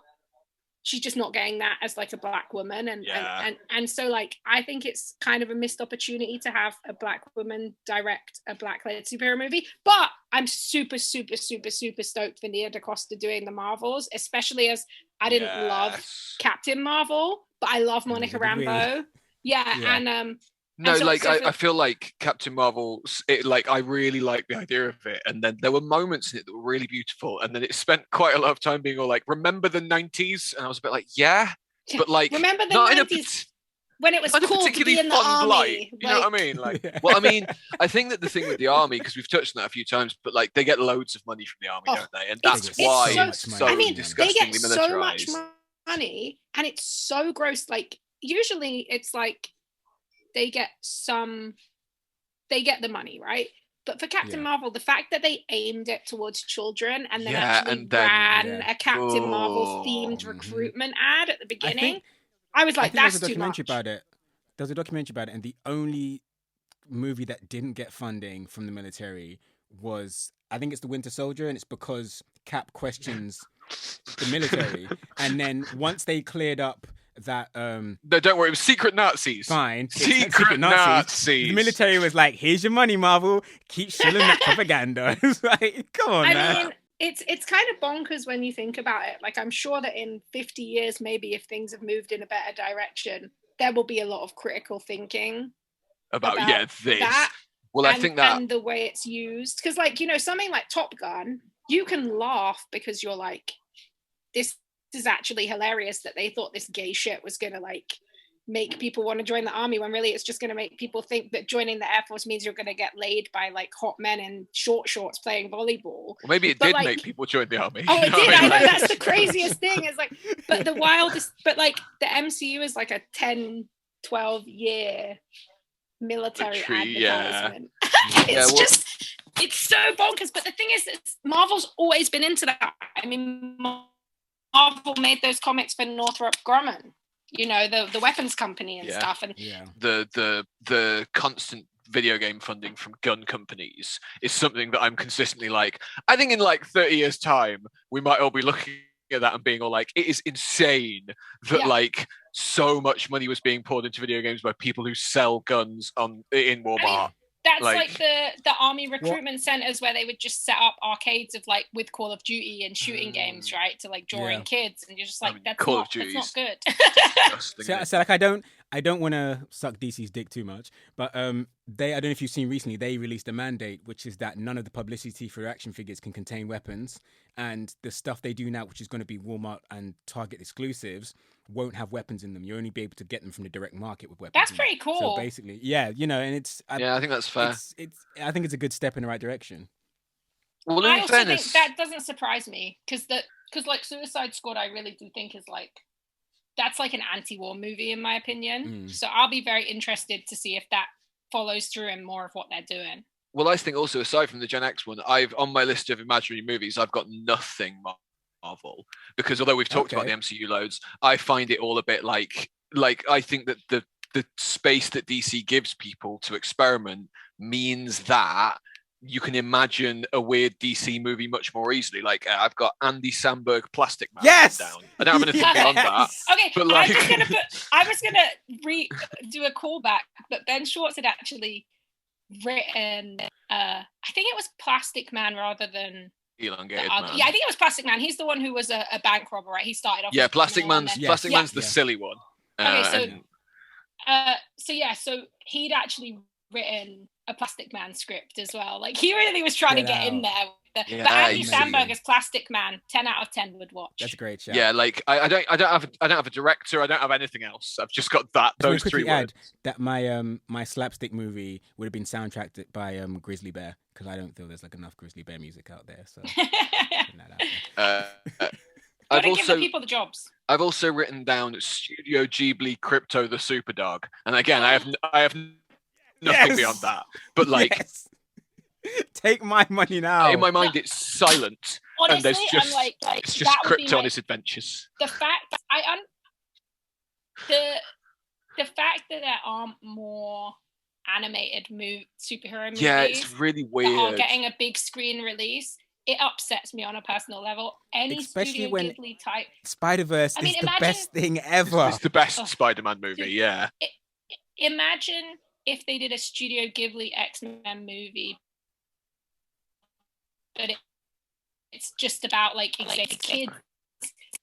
she's just not getting that as like a black woman, and so like I think it's kind of a missed opportunity to have a black woman direct a black-led superhero movie. But I'm super super super super stoked for Nia DaCosta doing the Marvels, especially as I didn't love Captain Marvel, but I love Monica Rambeau. And no, so, like I feel like Captain Marvel, I really like the idea of it, and then there were moments in it that were really beautiful, and then it spent quite a lot of time being all like, remember the 90s? And I was a bit like, but like, remember the 90s when it was cool to be in the army. Light, you know what I mean? Like, well, I mean, I think that the thing with the army, because we've touched on that a few times, but like they get loads of money from the army, don't they? And that's why it's so disgustingly militarized. They get so much money, and it's so gross. Like, usually it's like they get the money, right? But for Captain Marvel, the fact that they aimed it towards children and then ran a Captain Marvel themed recruitment ad at the beginning, I was like, that's too much. There's a documentary about it, and the only movie that didn't get funding from the military was, I think it's The Winter Soldier, and it's because Cap questions the military, and then once they cleared up that no, don't worry, it was secret Nazis. Fine. Secret Nazis. The military was like, here's your money, Marvel. Keep shilling that propaganda. It's like, come on, man. I mean, it's kind of bonkers when you think about it. Like, I'm sure that in 50 years, maybe if things have moved in a better direction, there will be a lot of critical thinking about this. That, well, I think that, and the way it's used, because like, you know, something like Top Gun, you can laugh because you're like, this is actually hilarious that they thought this gay shit was gonna like make people want to join the army, when really it's just going to make people think that joining the Air Force means you're going to get laid by like hot men in short shorts playing volleyball. Well, maybe it did make people join the army. Oh, it did. I know, that's the craziest thing. It's like, but the wildest, but like the MCU is like a 10, 12 year military advertisement. It's so bonkers. But the thing is, Marvel's always been into that. I mean, Marvel made those comics for Northrop Grumman, you know, the weapons company and stuff, and the constant video game funding from gun companies is something that I'm consistently like, I think in like 30 years time we might all be looking at that and being all like, it is insane that like so much money was being poured into video games by people who sell guns in Walmart. That's like the army recruitment centers where they would just set up arcades of like with Call of Duty and shooting games, right? To like draw in kids, and you're just like, that's not good. So like I don't want to suck DC's dick too much, but I don't know if you've seen recently, they released a mandate, which is that none of the publicity for action figures can contain weapons, and the stuff they do now, which is going to be Walmart and Target exclusives, won't have weapons in them. You'll only be able to get them from the direct market with weapons. That's pretty cool. So basically, and it's I think that's fair. I think it's a good step in the right direction. Well, I also think that doesn't surprise me because like Suicide Squad, I really do think is like that's like an anti-war movie in my opinion. So I'll be very interested to see if that follows through in more of what they're doing. Well, I think also aside from the Gen X one, I've on my list of imaginary movies, I've got nothing Marvel, because although we've talked about the MCU loads, I find it all a bit like I think that the space that DC gives people to experiment means that you can imagine a weird DC movie much more easily. Like I've got Andy Samberg Plastic Man down. I don't have anything beyond that. Okay, but like... I was gonna do a callback, but Ben Schwartz had actually written I think it was Plastic Man rather than Elongated Man. Yeah, I think it was Plastic Man. He's the one who was a bank robber, right? He started off. Yeah, Plastic Man's the silly one. So he'd actually written a Plastic Man script as well. Like he really was trying to get in there. But Andy Samberg as Plastic Man, 10 out of 10 would watch. That's a great show. Yeah, like I don't have a director. I don't have anything else. I've just got those three words. That my slapstick movie would have been soundtracked by Grizzly Bear, because I don't feel there's like enough Grizzly Bear music out there. So I've also give the people the jobs. I've also written down Studio Ghibli Crypto the Superdog, and again I have nothing beyond that. But like. Yes. Take my money now. In my mind, it's silent, honestly, and there's just it's just Crypto on his adventures. The fact the fact that there aren't more animated superhero movies, it's really weird. That are getting a big screen release. It upsets me on a personal level. Especially Studio when Ghibli type Spider-Verse is the best thing ever. It's the best Spider-Man movie. Yeah. Imagine if they did a Studio Ghibli X-Men movie. But it's just about like kids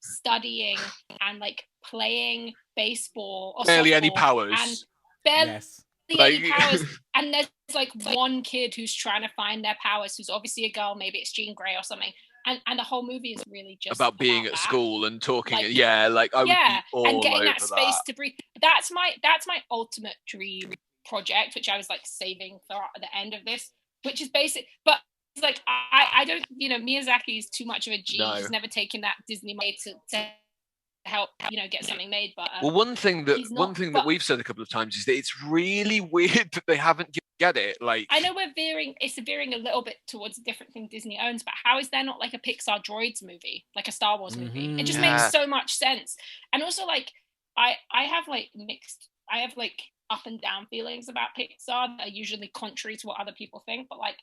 studying and like playing baseball or barely any powers and barely any powers, and there's like one kid who's trying to find their powers, who's obviously a girl, maybe it's Jean Grey or something, and the whole movie is really just about being at school and talking I would be all and getting over that space to breathe. That's my ultimate dream project, which I was like saving for the end of this, which is basic, but it's like I don't, Miyazaki is too much of a G. No. He's never taken that Disney money to help, get something made. But one thing that we've said a couple of times is that it's really weird that they haven't get it. Like I know it's veering a little bit towards a different thing Disney owns, but how is there not like a Pixar Droids movie, like a Star Wars movie? It just makes so much sense. And also like I have up and down feelings about Pixar that are usually contrary to what other people think, but like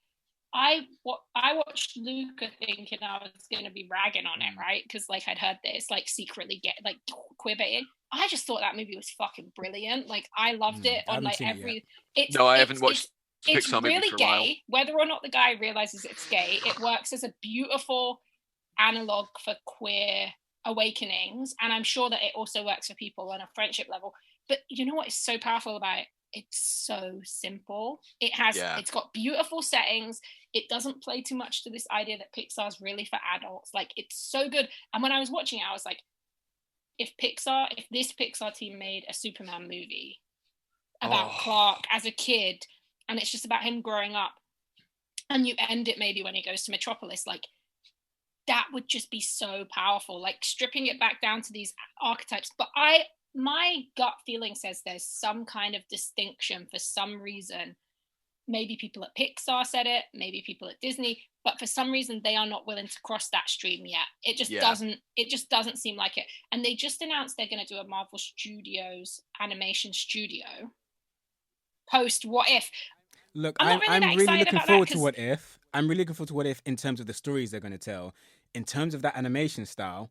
I watched Luca thinking I was going to be ragging on it, right? Because like I'd heard this like secretly get like queer baiting. I just thought that movie was fucking brilliant. Like I loved it on like every. I haven't watched. It's really gay. Whether or not the guy realizes it's gay, it works as a beautiful analog for queer awakenings, and I'm sure that it also works for people on a friendship level. But you know what is so powerful about it? It's so simple. It's got beautiful settings. It doesn't play too much to this idea that Pixar's really for adults. Like it's so good. And when I was watching it, I was like, if this Pixar team made a Superman movie about Clark as a kid, and it's just about him growing up, and you end it maybe when he goes to Metropolis, like that would just be so powerful. Like stripping it back down to these archetypes. But my gut feeling says there's some kind of distinction for some reason. Maybe people at Pixar said it, maybe people at Disney, but for some reason they are not willing to cross that stream yet. It just doesn't seem like it. And they just announced they're going to do a Marvel Studios animation studio post What If. Look, I'm really looking forward to What If. I'm really looking forward to What If in terms of the stories they're going to tell. In terms of that animation style,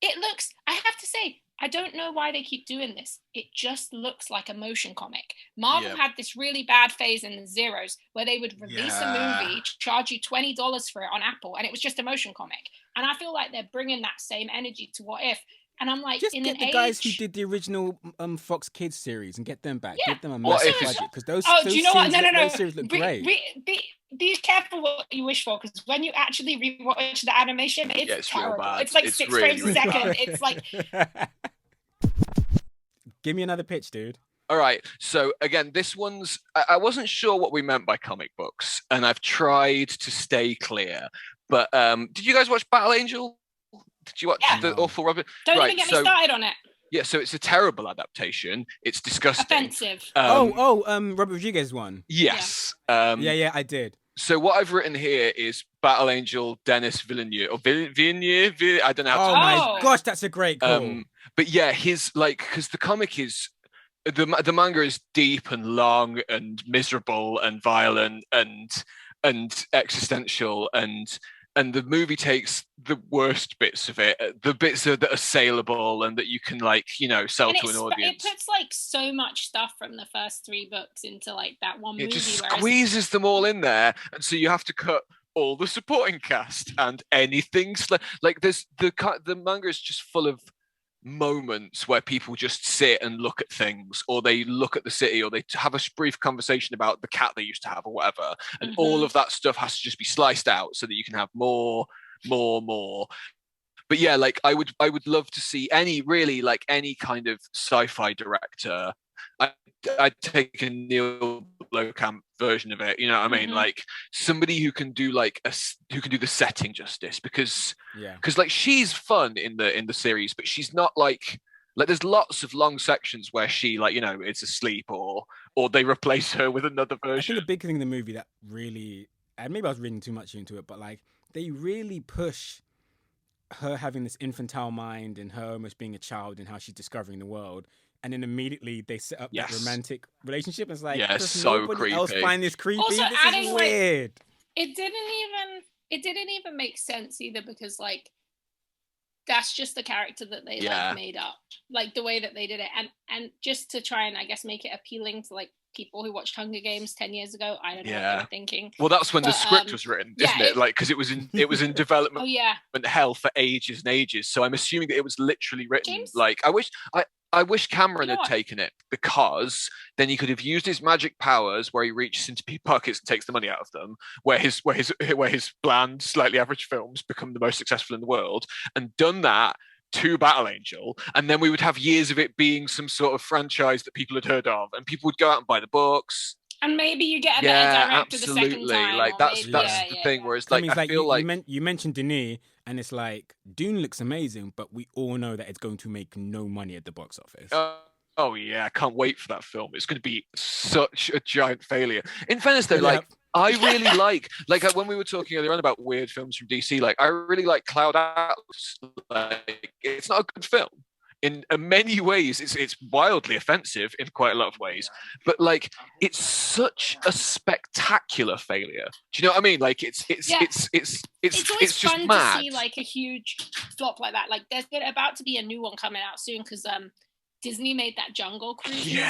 it looks, I have to say, I don't know why they keep doing this. It just looks like a motion comic. Marvel had this really bad phase in the zeros where they would release a movie, charge you $20 for it on Apple, and it was just a motion comic. And I feel like they're bringing that same energy to What If. And I'm like, just get the guys who did the original Fox Kids series and get them back. Yeah. Give them a massive budget, because those do you know what? No. Those series look great. Be careful what you wish for, because when you actually rewatch the animation, it's terrible. It's like 6 frames a second. It's like... Give me another pitch, dude. All right. So again, this one's... I wasn't sure what we meant by comic books, and I've tried to stay clear. But did you guys watch Battle Angel? Did you watch the awful Robin? Don't even get me started on it. Yeah, so it's a terrible adaptation. It's disgusting. Offensive. Robert Rodriguez one. Yes. Yeah, I did. So what I've written here is Battle Angel Denis Villeneuve, or Villeneuve. I don't know how to pronounce it. My gosh, that's a great call. But yeah, his because the comic is the manga is deep and long and miserable and violent and existential, and the movie takes the worst bits of it, the bits that are saleable and that you can sell to an audience. It puts so much stuff from the first 3 books into that one movie. It just squeezes them all in there, and so you have to cut all the supporting cast and anything. There's the manga is just full of moments where people just sit and look at things, or they look at the city, or they have a brief conversation about the cat they used to have or whatever, and all of that stuff has to just be sliced out so that you can have more. But yeah, I would love to see any kind of sci-fi director. I'd take a Neil Blomkamp version of it, you know what I mean? Somebody who can do who can do the setting justice, because she's fun in the series, but she's not there's lots of long sections where she is asleep, or they replace her with another version. I think the big thing in the movie that really, and maybe I was reading too much into it, but they really push her having this infantile mind and her almost being a child and how she's discovering the world. And then immediately they set up that romantic relationship. It's does so nobody creepy. else find this creepy? Also, this is weird. It didn't even make sense either, because that's just the character that they made up, the way that they did it, and just to try and I guess make it appealing to people who watched Hunger Games 10 years ago. I don't know what they were thinking. Well, that's when the script was written, isn't it? Because it was in development hell for ages and ages. So I'm assuming that it was literally written. James? I wish Cameron had taken it, because then he could have used his magic powers where he reaches into people's pockets and takes the money out of them, where his bland, slightly average films become the most successful in the world, and done that to Battle Angel, and then we would have years of it being some sort of franchise that people had heard of, and people would go out and buy the books. And maybe you get a better director the second time. That's the thing. Whereas I feel you mentioned Denis, and it's Dune looks amazing, but we all know that it's going to make no money at the box office. Oh yeah, I can't wait for that film. It's going to be such a giant failure. In fairness, though, I really like when we were talking earlier on about weird films from DC. I really like Cloud Atlas. It's not a good film. In many ways, it's wildly offensive in quite a lot of ways, but it's such a spectacular failure. Do you know what I mean? It's always just fun mad to see a huge flop like that. There's about to be a new one coming out soon, because Disney made that Jungle Cruise movie,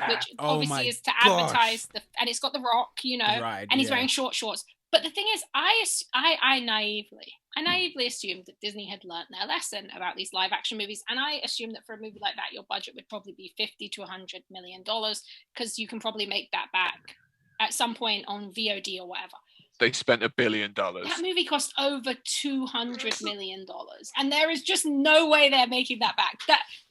which obviously is to advertise and it's got The Rock, and he's wearing short shorts. But the thing is, I naively assumed that Disney had learnt their lesson about these live action movies, and I assumed that for a movie like that, your budget would probably be $50 to $100 million, because you can probably make that back at some point on VOD or whatever. They spent $1 billion. That movie cost over $200 million, and there is just no way they're making that back.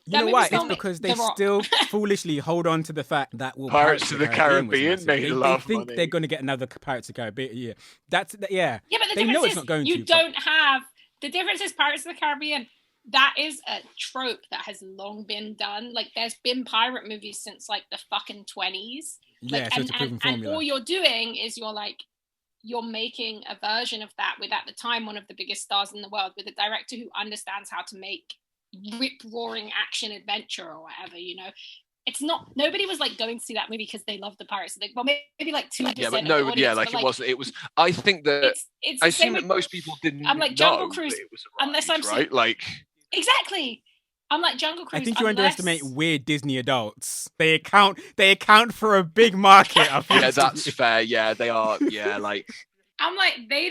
You know why? It's because they still foolishly hold on to the fact that Pirates of the Caribbean made a lot of money. They think they're going to get another Pirates of the Caribbean. Yeah, but the difference know is it's not going you don't have the difference is Pirates of the Caribbean. That is a trope that has long been done. There's been pirate movies since the fucking 20s. Yeah, so it's a proven formula. And all you're doing is you're making a version of that with, at the time, one of the biggest stars in the world, with a director who understands how to make rip-roaring action adventure or whatever, It's not, nobody was going to see that movie because they loved the pirates. Well, maybe 2%. Yeah, but no, it wasn't. It was, I think that, it's I assume that most people didn't know Jungle Cruise, that it was a ride, right? Exactly. I'm like Jungle Cruise. I think you underestimate weird Disney adults. They account for a big market. Yeah, that's fair. Yeah, they are. Yeah, like. I'm like, they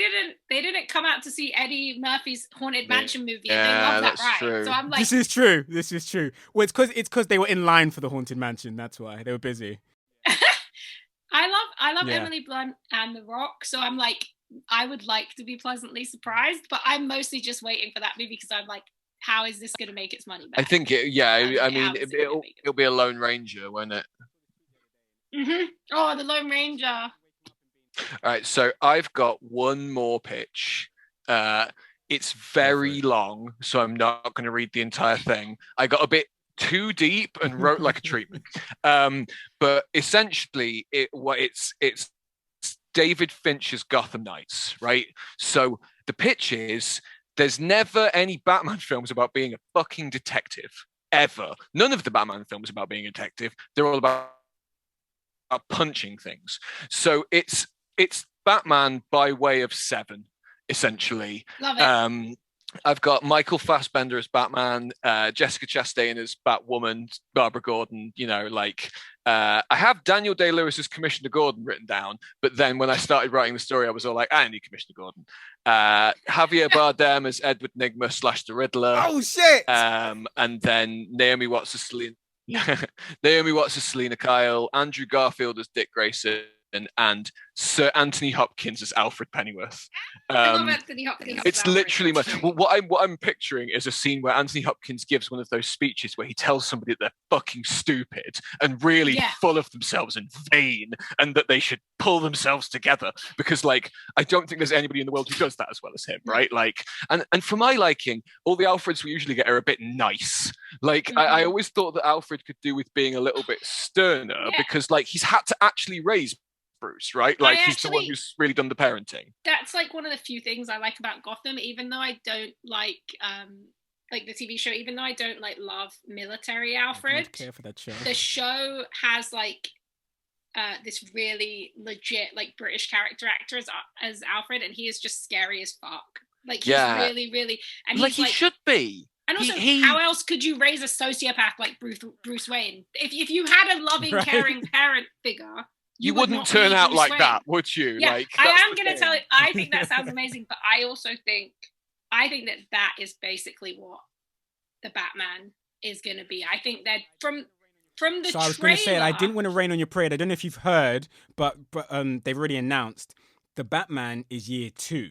didn't come out to see Eddie Murphy's Haunted Mansion movie, and they love that ride. True. So I'm like, this is true. Well, it's because they were in line for the Haunted Mansion. That's why they were busy. I love Emily Blunt and The Rock. So I'm like, I would like to be pleasantly surprised, but I'm mostly just waiting for that movie because I'm like, how is this going to make its money back? I think it'll be a Lone Ranger, won't it? Mm-hmm. Oh, the Lone Ranger. All right, so I've got one more pitch. It's very long, so I'm not going to read the entire thing. I got a bit too deep and wrote like a treatment. But essentially, it's David Fincher's Gotham Knights, right? So the pitch is there's never any Batman films about being a fucking detective, ever. None of the Batman films about being a detective. They're all about punching things. So it's Batman by way of Seven, essentially. Love it. I've got Michael Fassbender as Batman, Jessica Chastain as Batwoman, Barbara Gordon. I have Daniel Day-Lewis as Commissioner Gordon written down, but then when I started writing the story, I was all like, I need Commissioner Gordon. Javier Bardem as Edward Nygma / the Riddler. Oh shit! And then Naomi Watts as Selena Kyle, Andrew Garfield as Dick Grayson, and Sir Anthony Hopkins as Alfred Pennyworth. I love Anthony Hopkins. It's literally what I'm picturing is a scene where Anthony Hopkins gives one of those speeches where he tells somebody that they're fucking stupid and really full of themselves and vain, and that they should pull themselves together because, like, I don't think there's anybody in the world who does that as well as him, right? Like, and for my liking, all the Alfreds we usually get are a bit nice. Like, I always thought that Alfred could do with being a little bit sterner because, like, he's had to actually raise Bruce, right? Like, he's the one who's really done the parenting. That's like one of the few things I like about Gotham, even though I don't like the TV show, even though I don't love military Alfred. I don't care for that show. The show has this really legit British character actor as Alfred, and he is just scary as fuck. Like, he's really, really, and he should be. And also, how else could you raise a sociopath like Bruce Wayne? If you had a loving, caring parent figure, you wouldn't turn out like that, would you? Yeah, I am going to tell you, I think that sounds amazing, but I also think that is basically what the Batman is going to be. I think that from the So I was going to say it, I didn't want to rain on your parade. I don't know if you've heard, but they've already announced the Batman is year 2.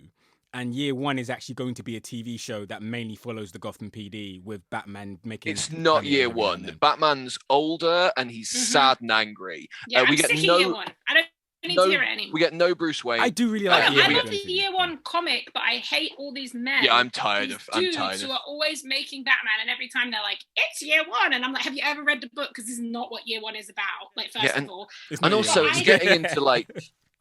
And year 1 is actually going to be a TV show that mainly follows the Gotham PD with Batman making. It's not year 1. Batman's older and he's sad and angry. Yeah, I'm sick of year 1. I don't need to hear it anymore. We get no Bruce Wayne. I do really like. I love the year 1 comic, but I hate all these men. Yeah, I'm tired of dudes who are always making Batman, and every time they're like, "It's year 1," and I'm like, "Have you ever read the book? Because this is not what year 1 is about." Like, first of all, and also it's getting into like.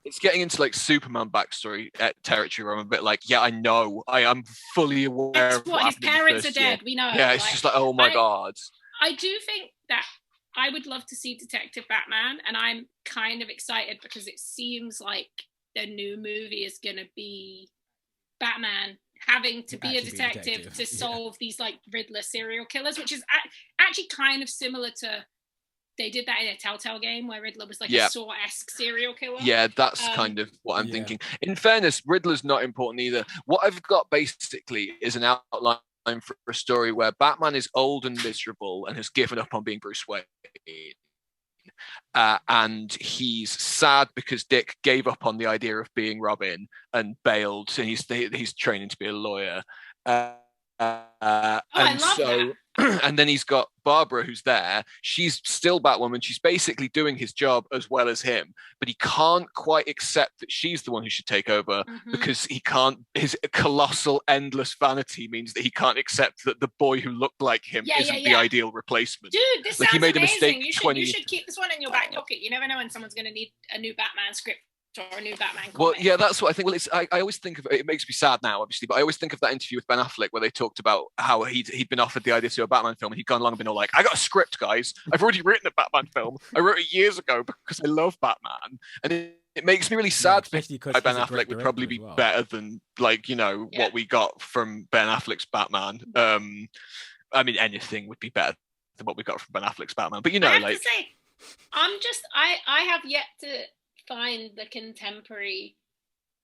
It's getting into Superman backstory territory where I'm a bit like, yeah, I know. I am fully aware of what his parents are dead. We know. Yeah, it's just like, oh my God. I do think that I would love to see Detective Batman, and I'm kind of excited because it seems like the new movie is going to be Batman having to be a detective to solve these Riddler serial killers, which is actually kind of similar to. They did that in a Telltale game where Riddler was a Saw-esque serial killer. Yeah, that's kind of what I'm thinking. In fairness, Riddler's not important either. What I've got basically is an outline for a story where Batman is old and miserable and has given up on being Bruce Wayne. And he's sad because Dick gave up on the idea of being Robin and bailed, and he's training to be a lawyer. And then he's got Barbara, who's there. She's still Batwoman. She's basically doing his job as well as him, but he can't quite accept that she's the one who should take over because he can't. His colossal, endless vanity means that he can't accept that the boy who looked like him isn't the ideal replacement. Dude, this sounds amazing. You should keep this one in your back pocket. You never know when someone's going to need a new Batman script. Or a new Batman comic. Well, yeah, that's what I think. Well, I always think of it. It makes me sad now, obviously, but I always think of that interview with Ben Affleck where they talked about how he'd been offered the idea to do a Batman film, and he'd gone along and been all like, "I got a script, guys. I've already written a Batman film. I wrote it years ago because I love Batman." And It makes me really sad especially because Ben Affleck would probably be better than what we got from Ben Affleck's Batman. I mean, anything would be better than what we got from Ben Affleck's Batman. But I have to say, I have yet to find the contemporary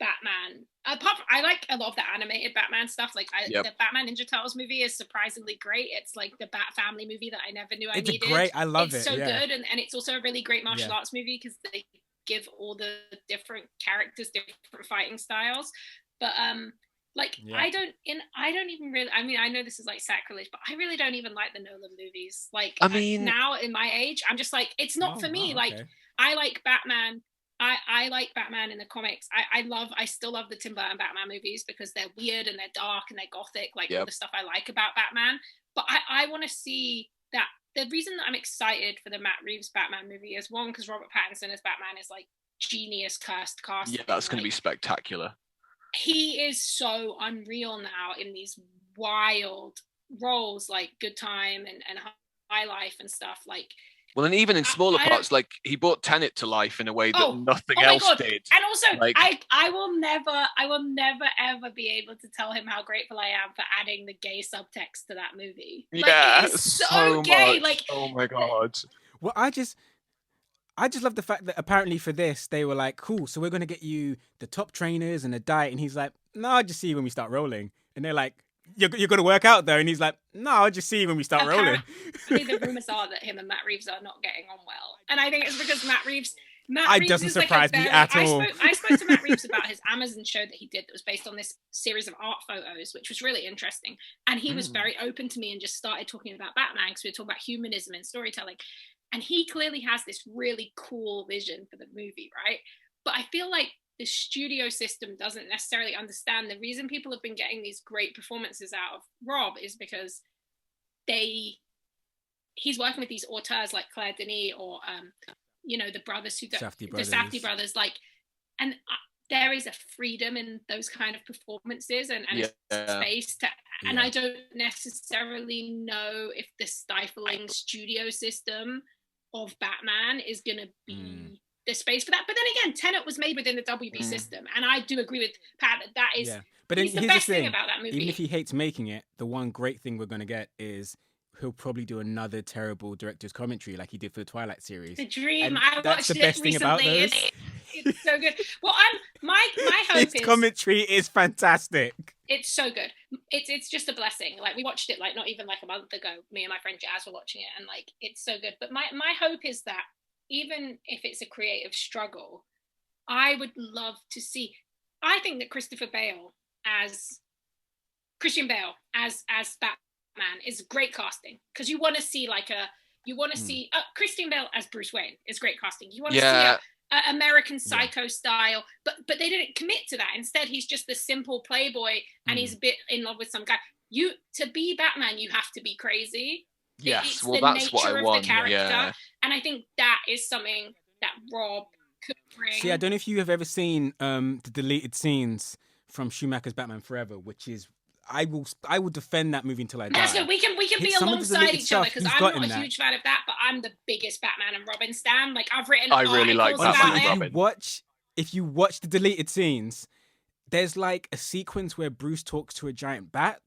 Batman. Apart from, I like a lot of the animated Batman stuff. The Batman Ninja Turtles movie is surprisingly great. It's like the Bat Family movie that I never knew I needed. It's great. I love it. It's so good, and it's also a really great martial arts movie because they give all the different characters different fighting styles. But I don't even really, I mean, I know this is like sacrilege, but I really don't even like the Nolan movies. Now in my age, I'm just like, it's not for me. Okay. I like Batman. I like Batman in the comics. I still love the Tim Burton Batman movies because they're weird and they're dark and they're gothic, all the stuff I like about Batman. But I want to see that. The reason that I'm excited for the Matt Reeves Batman movie is one, because Robert Pattinson as Batman is like genius cursed casting. Yeah, that's going to be spectacular. He is so unreal now in these wild roles like Good Time and High Life and stuff. Well, and even in smaller parts, he brought Tenet to life in a way that nothing else did. And also, I will never ever be able to tell him how grateful I am for adding the gay subtext to that movie. Yeah, it is so gay. Much. Oh my god. Well, I just love the fact that apparently for this they were like, cool, so we're gonna get you the top trainers and a diet, and he's like, no, I'll just see you when we start rolling, and they're like, You're gonna work out though, and he's like, no, I'll just see you when we start rolling. The rumors are that him and Matt Reeves are not getting on well, and I think it's because Matt Reeves doesn't surprise me at all. I spoke to Matt Reeves about his Amazon show that he did that was based on this series of art photos, which was really interesting, and he was very open to me and just started talking about Batman because we were talking about humanism and storytelling, and he clearly has this really cool vision for the movie, right? But I feel like the studio system doesn't necessarily understand the reason people have been getting these great performances out of Rob is because he's working with these auteurs like Claire Denis or the brothers the Safdie brothers, and there is a freedom in those kind of performances and a space to, and I don't necessarily know if the stifling studio system of Batman is going to be the space for that. But then again, Tenet was made within the WB system, and I do agree with Pat that is but he's the best thing about that movie. Even if he hates making it, the one great thing we're going to get is he'll probably do another terrible director's commentary like he did for the Twilight series. The dream. And I watched it recently. About those. It's so good. Well, my hope is... His commentary is fantastic. It's so good. It's just a blessing. We watched it not even a month ago. Me and my friend Jazz were watching it, and it's so good. But my hope is that even if it's a creative struggle, I would love to see. I think that Christian Bale as Batman is great casting, because you want to see Christian Bale as Bruce Wayne is great casting. You want to see a American Psycho style, but they didn't commit to that. Instead, he's just the simple playboy, and he's a bit in love with some guy. To be Batman, you have to be crazy. Yes, that's what I want. And I think that is something that Rob could bring. See, I don't know if you have ever seen the deleted scenes from Schumacher's Batman Forever, which is I will defend that movie until I die. So we can be alongside each other, because I'm not a huge fan of that, but I'm the biggest Batman and Robin stan. I've written. I really like Batman and Robin. If you watch the deleted scenes, there's a sequence where Bruce talks to a giant bat,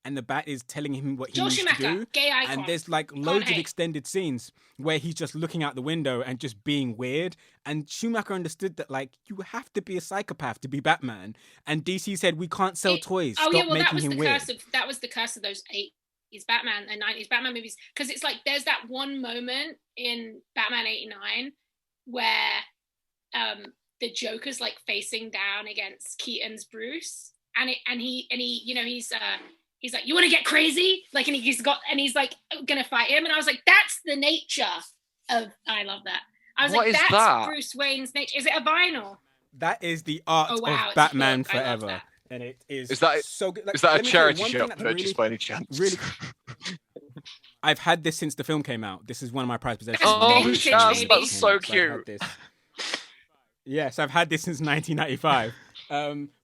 and the bat is telling him what he needs to do. Gay icon. And there's loads of extended scenes where he's just looking out the window and just being weird. And Schumacher understood that you have to be a psychopath to be Batman. And DC said, we can't sell toys. Stop making him weird. That was the curse of those 80s Batman and 90s Batman movies. Because it's there's that one moment in Batman 89 where the Joker's facing down against Keaton's Bruce. And he's like, you want to get crazy? And he's gonna fight him. And I was like, that's the nature of. I love that. I was that's that? Bruce Wayne's nature. Is it a vinyl? That is the art of Batman Forever, and it is. Is that so good? Is that a charity shop purchase by any chance? Really. I've had this since the film came out. This is one of my prized possessions. Oh, that's so cute. Yes, I've had this since 1995.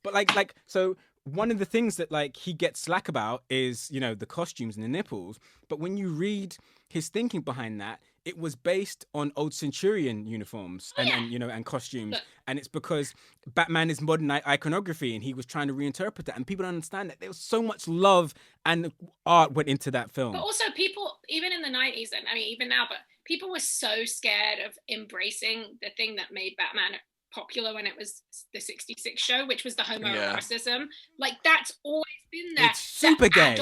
But so. one of the things that like he gets slack about is, you know, the costumes and the nipples. But when you read his thinking behind that, it was based on old Centurion uniforms and you know, and costumes. And it's because Batman is modern iconography, and he was trying to reinterpret that. And people don't understand that there was so much love and art went into that film. But also people, even in the 90s, and I mean, even now, but people were so scared of embracing the thing that made Batman popular when it was the 66 show, which was the homoeroticism. Like, that's always been there. It's super gay.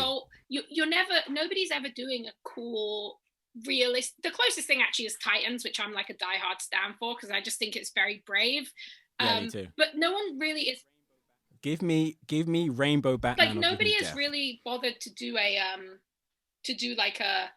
You're never, nobody's ever doing a cool, realist. The closest thing actually is Titans, which I'm like a diehard stan for, because I just think it's very brave. Me too. But no one really is. Give me Rainbow Batman. Like, nobody has really bothered to do like a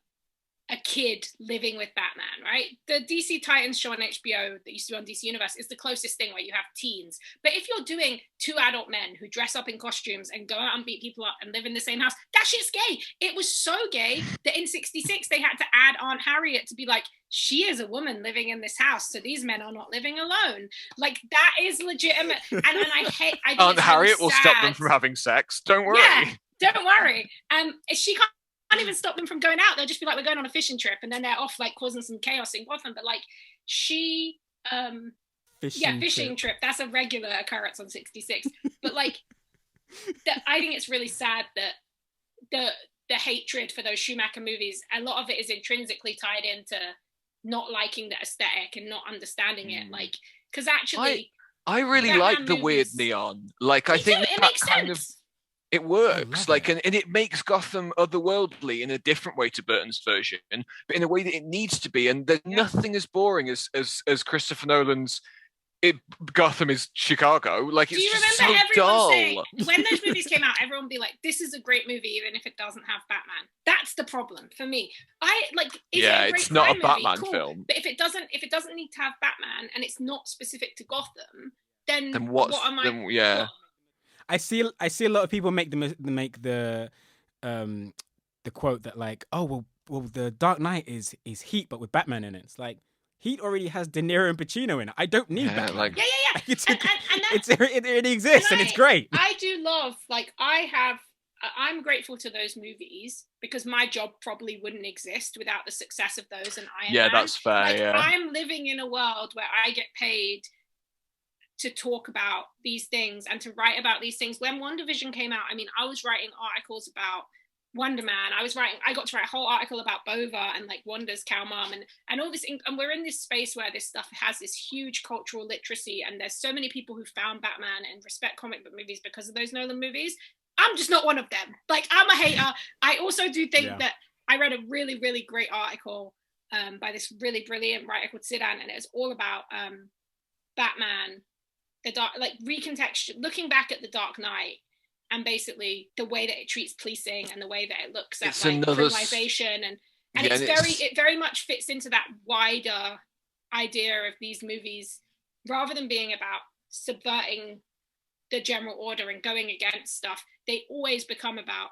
kid living with Batman, right? The DC Titans show on HBO that used to be on DC Universe is the closest thing where you have teens. But if you're doing two adult men who dress up in costumes and go out and beat people up and live in the same house, that shit's gay. It was so gay that in 66 they had to add Aunt Harriet to be like, she is a woman living in this house, so these men are not living alone. Like, that is legitimate. And I think Aunt Harriet will stop them from having sex. Don't worry. Yeah, don't worry. She can't even stop them from going out. They'll just be like, we're going on a fishing trip, and then they're off like causing some chaos in Gotham. But like, she fishing trip, that's a regular occurrence on 66. But like, I think it's really sad that the hatred for those Schumacher movies, a lot of it is intrinsically tied into not liking the aesthetic and not understanding it. Like, because actually I really like the weird neon. Like, I think it makes sense. It works, like, and it makes Gotham otherworldly in a different way to Burton's version, but in a way that it needs to be. And there's nothing as boring as Christopher Nolan's Gotham is Chicago. Like, it's just so dull. Saying, when those movies came out, everyone would be like, "This is a great movie, even if it doesn't have Batman." That's the problem for me. It's not a Batman film. But if it doesn't need to have Batman and it's not specific to Gotham, then what am I? Yeah. I see a lot of people make the quote that like, oh well the Dark Knight is Heat but with Batman in it. It's like, Heat already has De Niro and Pacino in it. I don't need Batman. Like, it already exists and it's great. I do love, like, I'm grateful to those movies because my job probably wouldn't exist without the success of those and Iron Man. Yeah, that's fair. Like, yeah, I'm living in a world where I get paid to talk about these things and to write about these things. When WandaVision came out, I mean, I was writing articles about Wonder Man. I got to write a whole article about Bova and like Wanda's cow mom and all this. And we're in this space where this stuff has this huge cultural literacy, and there's so many people who found Batman and respect comic book movies because of those Nolan movies. I'm just not one of them. Like, I'm a hater. I also do think that I read a really, really great article by this really brilliant writer called Sidan, and it was all about Batman, the dark, like looking back at the Dark Knight and basically the way that it treats policing and the way that it looks at criminalization and it very much fits into that wider idea of these movies, rather than being about subverting the general order and going against stuff, they always become about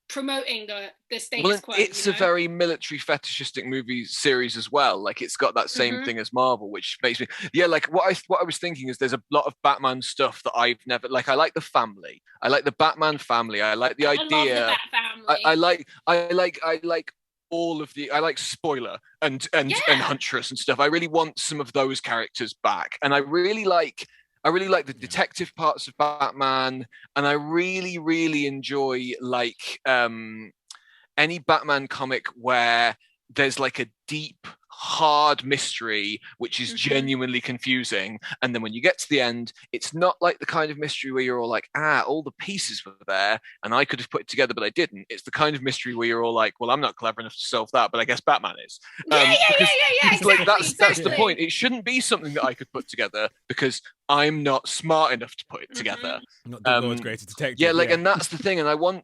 promoting the status quo. It's a very military fetishistic movie series as well. Like, it's got that same thing as Marvel, which makes me like what I was thinking is there's a lot of Batman stuff that I've never like. I like the family. I like the Batman family. I like the idea. I love the Bat family. I like all of the. I like Spoiler and Huntress and stuff. I really want some of those characters back, and I really like the detective parts of Batman, and I really, really enjoy like any Batman comic where there's like a deep, hard mystery which is genuinely confusing, and then when you get to the end, it's not like the kind of mystery where you're all like, all the pieces were there and I could have put it together but I didn't. It's the kind of mystery where you're all like, well, I'm not clever enough to solve that, but I guess Batman is. Exactly, like that's the point. It shouldn't be something that I could put together because I'm not smart enough to put it together. Not the world's greatest detective. Yeah, like, and that's the thing. And I want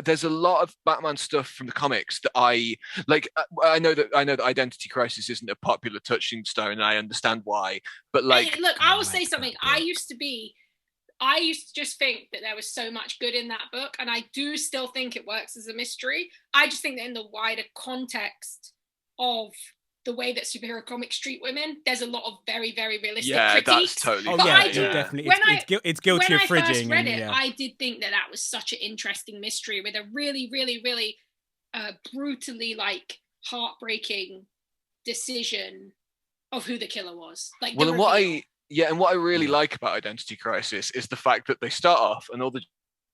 there's a lot of Batman stuff from the comics that I like. I know that Identity Crisis isn't a popular touchstone, and I understand why. But like, hey, look, I will say something. I used to just think that there was so much good in that book, and I do still think it works as a mystery. I just think that in the wider context of the way that superhero comics treat women. There's a lot of very, very realistic critiques. That's totally. Oh yeah, definitely. It's guilty of fridging. When I first read it, I did think that was such an interesting mystery with a really, really, really brutally like heartbreaking decision of who the killer was. Like, well, and what I really like about Identity Crisis is the fact that they start off and all the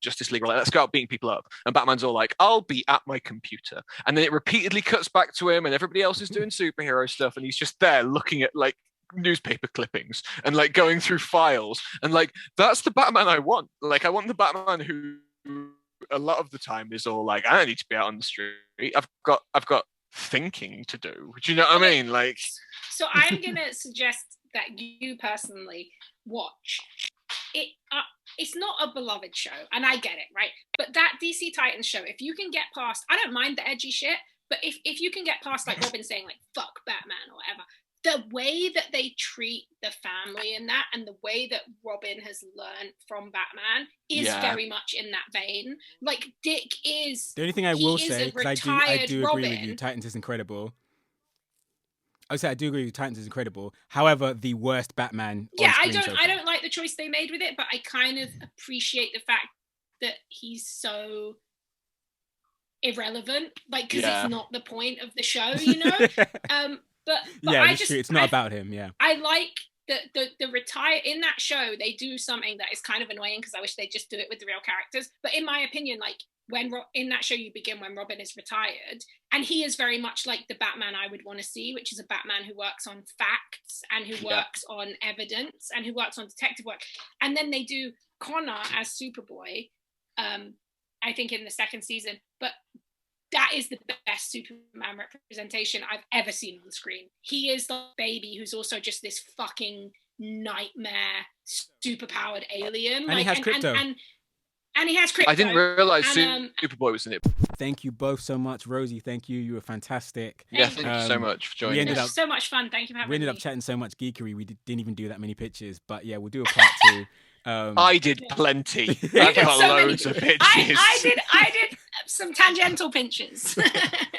Justice League are like, let's go out beating people up, and Batman's all like, I'll be at my computer, and then it repeatedly cuts back to him and everybody else is doing superhero stuff and he's just there looking at like newspaper clippings and like going through files, and like that's the Batman I want. Like, I want the Batman who a lot of the time is all like, I don't need to be out on the street, I've got thinking to do. Do you know what I mean? Like, so I'm gonna suggest that you personally watch it. It's not a beloved show, and I get it, right? But that DC Titans show, if you can get past, I don't mind the edgy shit, but if you can get past like Robin saying like fuck Batman or whatever, the way that they treat the family in that, and the way that Robin has learned from Batman is very much in that vein. Like, Dick is the only thing I will say, because I do agree with you, Titans is incredible. I would say I do agree with Titans is incredible. However, the worst Batman. Yeah, I don't like the choice they made with it, but I kind of appreciate the fact that he's so irrelevant, like, because it's not the point of the show, you know. But yeah, it's not about him. Yeah, I like the retire in that show. They do something that is kind of annoying because I wish they'd just do it with the real characters. But in my opinion, like, when in that show you begin when Robin is retired, and he is very much like the Batman I would want to see, which is a Batman who works on facts and who works on evidence and who works on detective work. And then they do Connor as Superboy, I think in the second season, but that is the best Superman representation I've ever seen on screen. He is the baby who's also just this fucking nightmare superpowered alien. And he has crypto. And he has crypto. I didn't realize Superboy was in it. Thank you both so much. Rosie, thank you. You were fantastic. Thank you so much for joining us. So much fun. Thank you for having me. We ended up chatting so much geekery. We didn't even do that many pictures. But yeah, we'll do a part 2. I did plenty. I've got loads of pitches. I did some tangential pinches.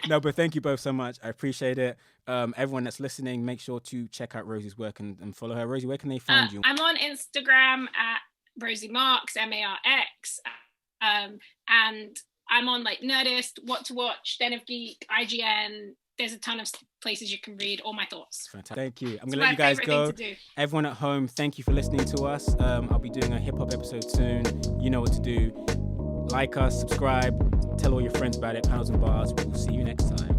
No, but thank you both so much. I appreciate it. Everyone that's listening, make sure to check out Rosie's work and follow her. Rosie, where can they find you? I'm on Instagram at Rosie Marks, Marx. And I'm on like Nerdist, What to Watch, Den of Geek, IGN. There's a ton of places you can read all my thoughts. Fantastic. Thank you. I'm going to let you guys go. Everyone at home, thank you for listening to us. I'll be doing a hip-hop episode soon. You know what to do. Like us, subscribe, tell all your friends about it. Panels and Bars. We'll see you next time.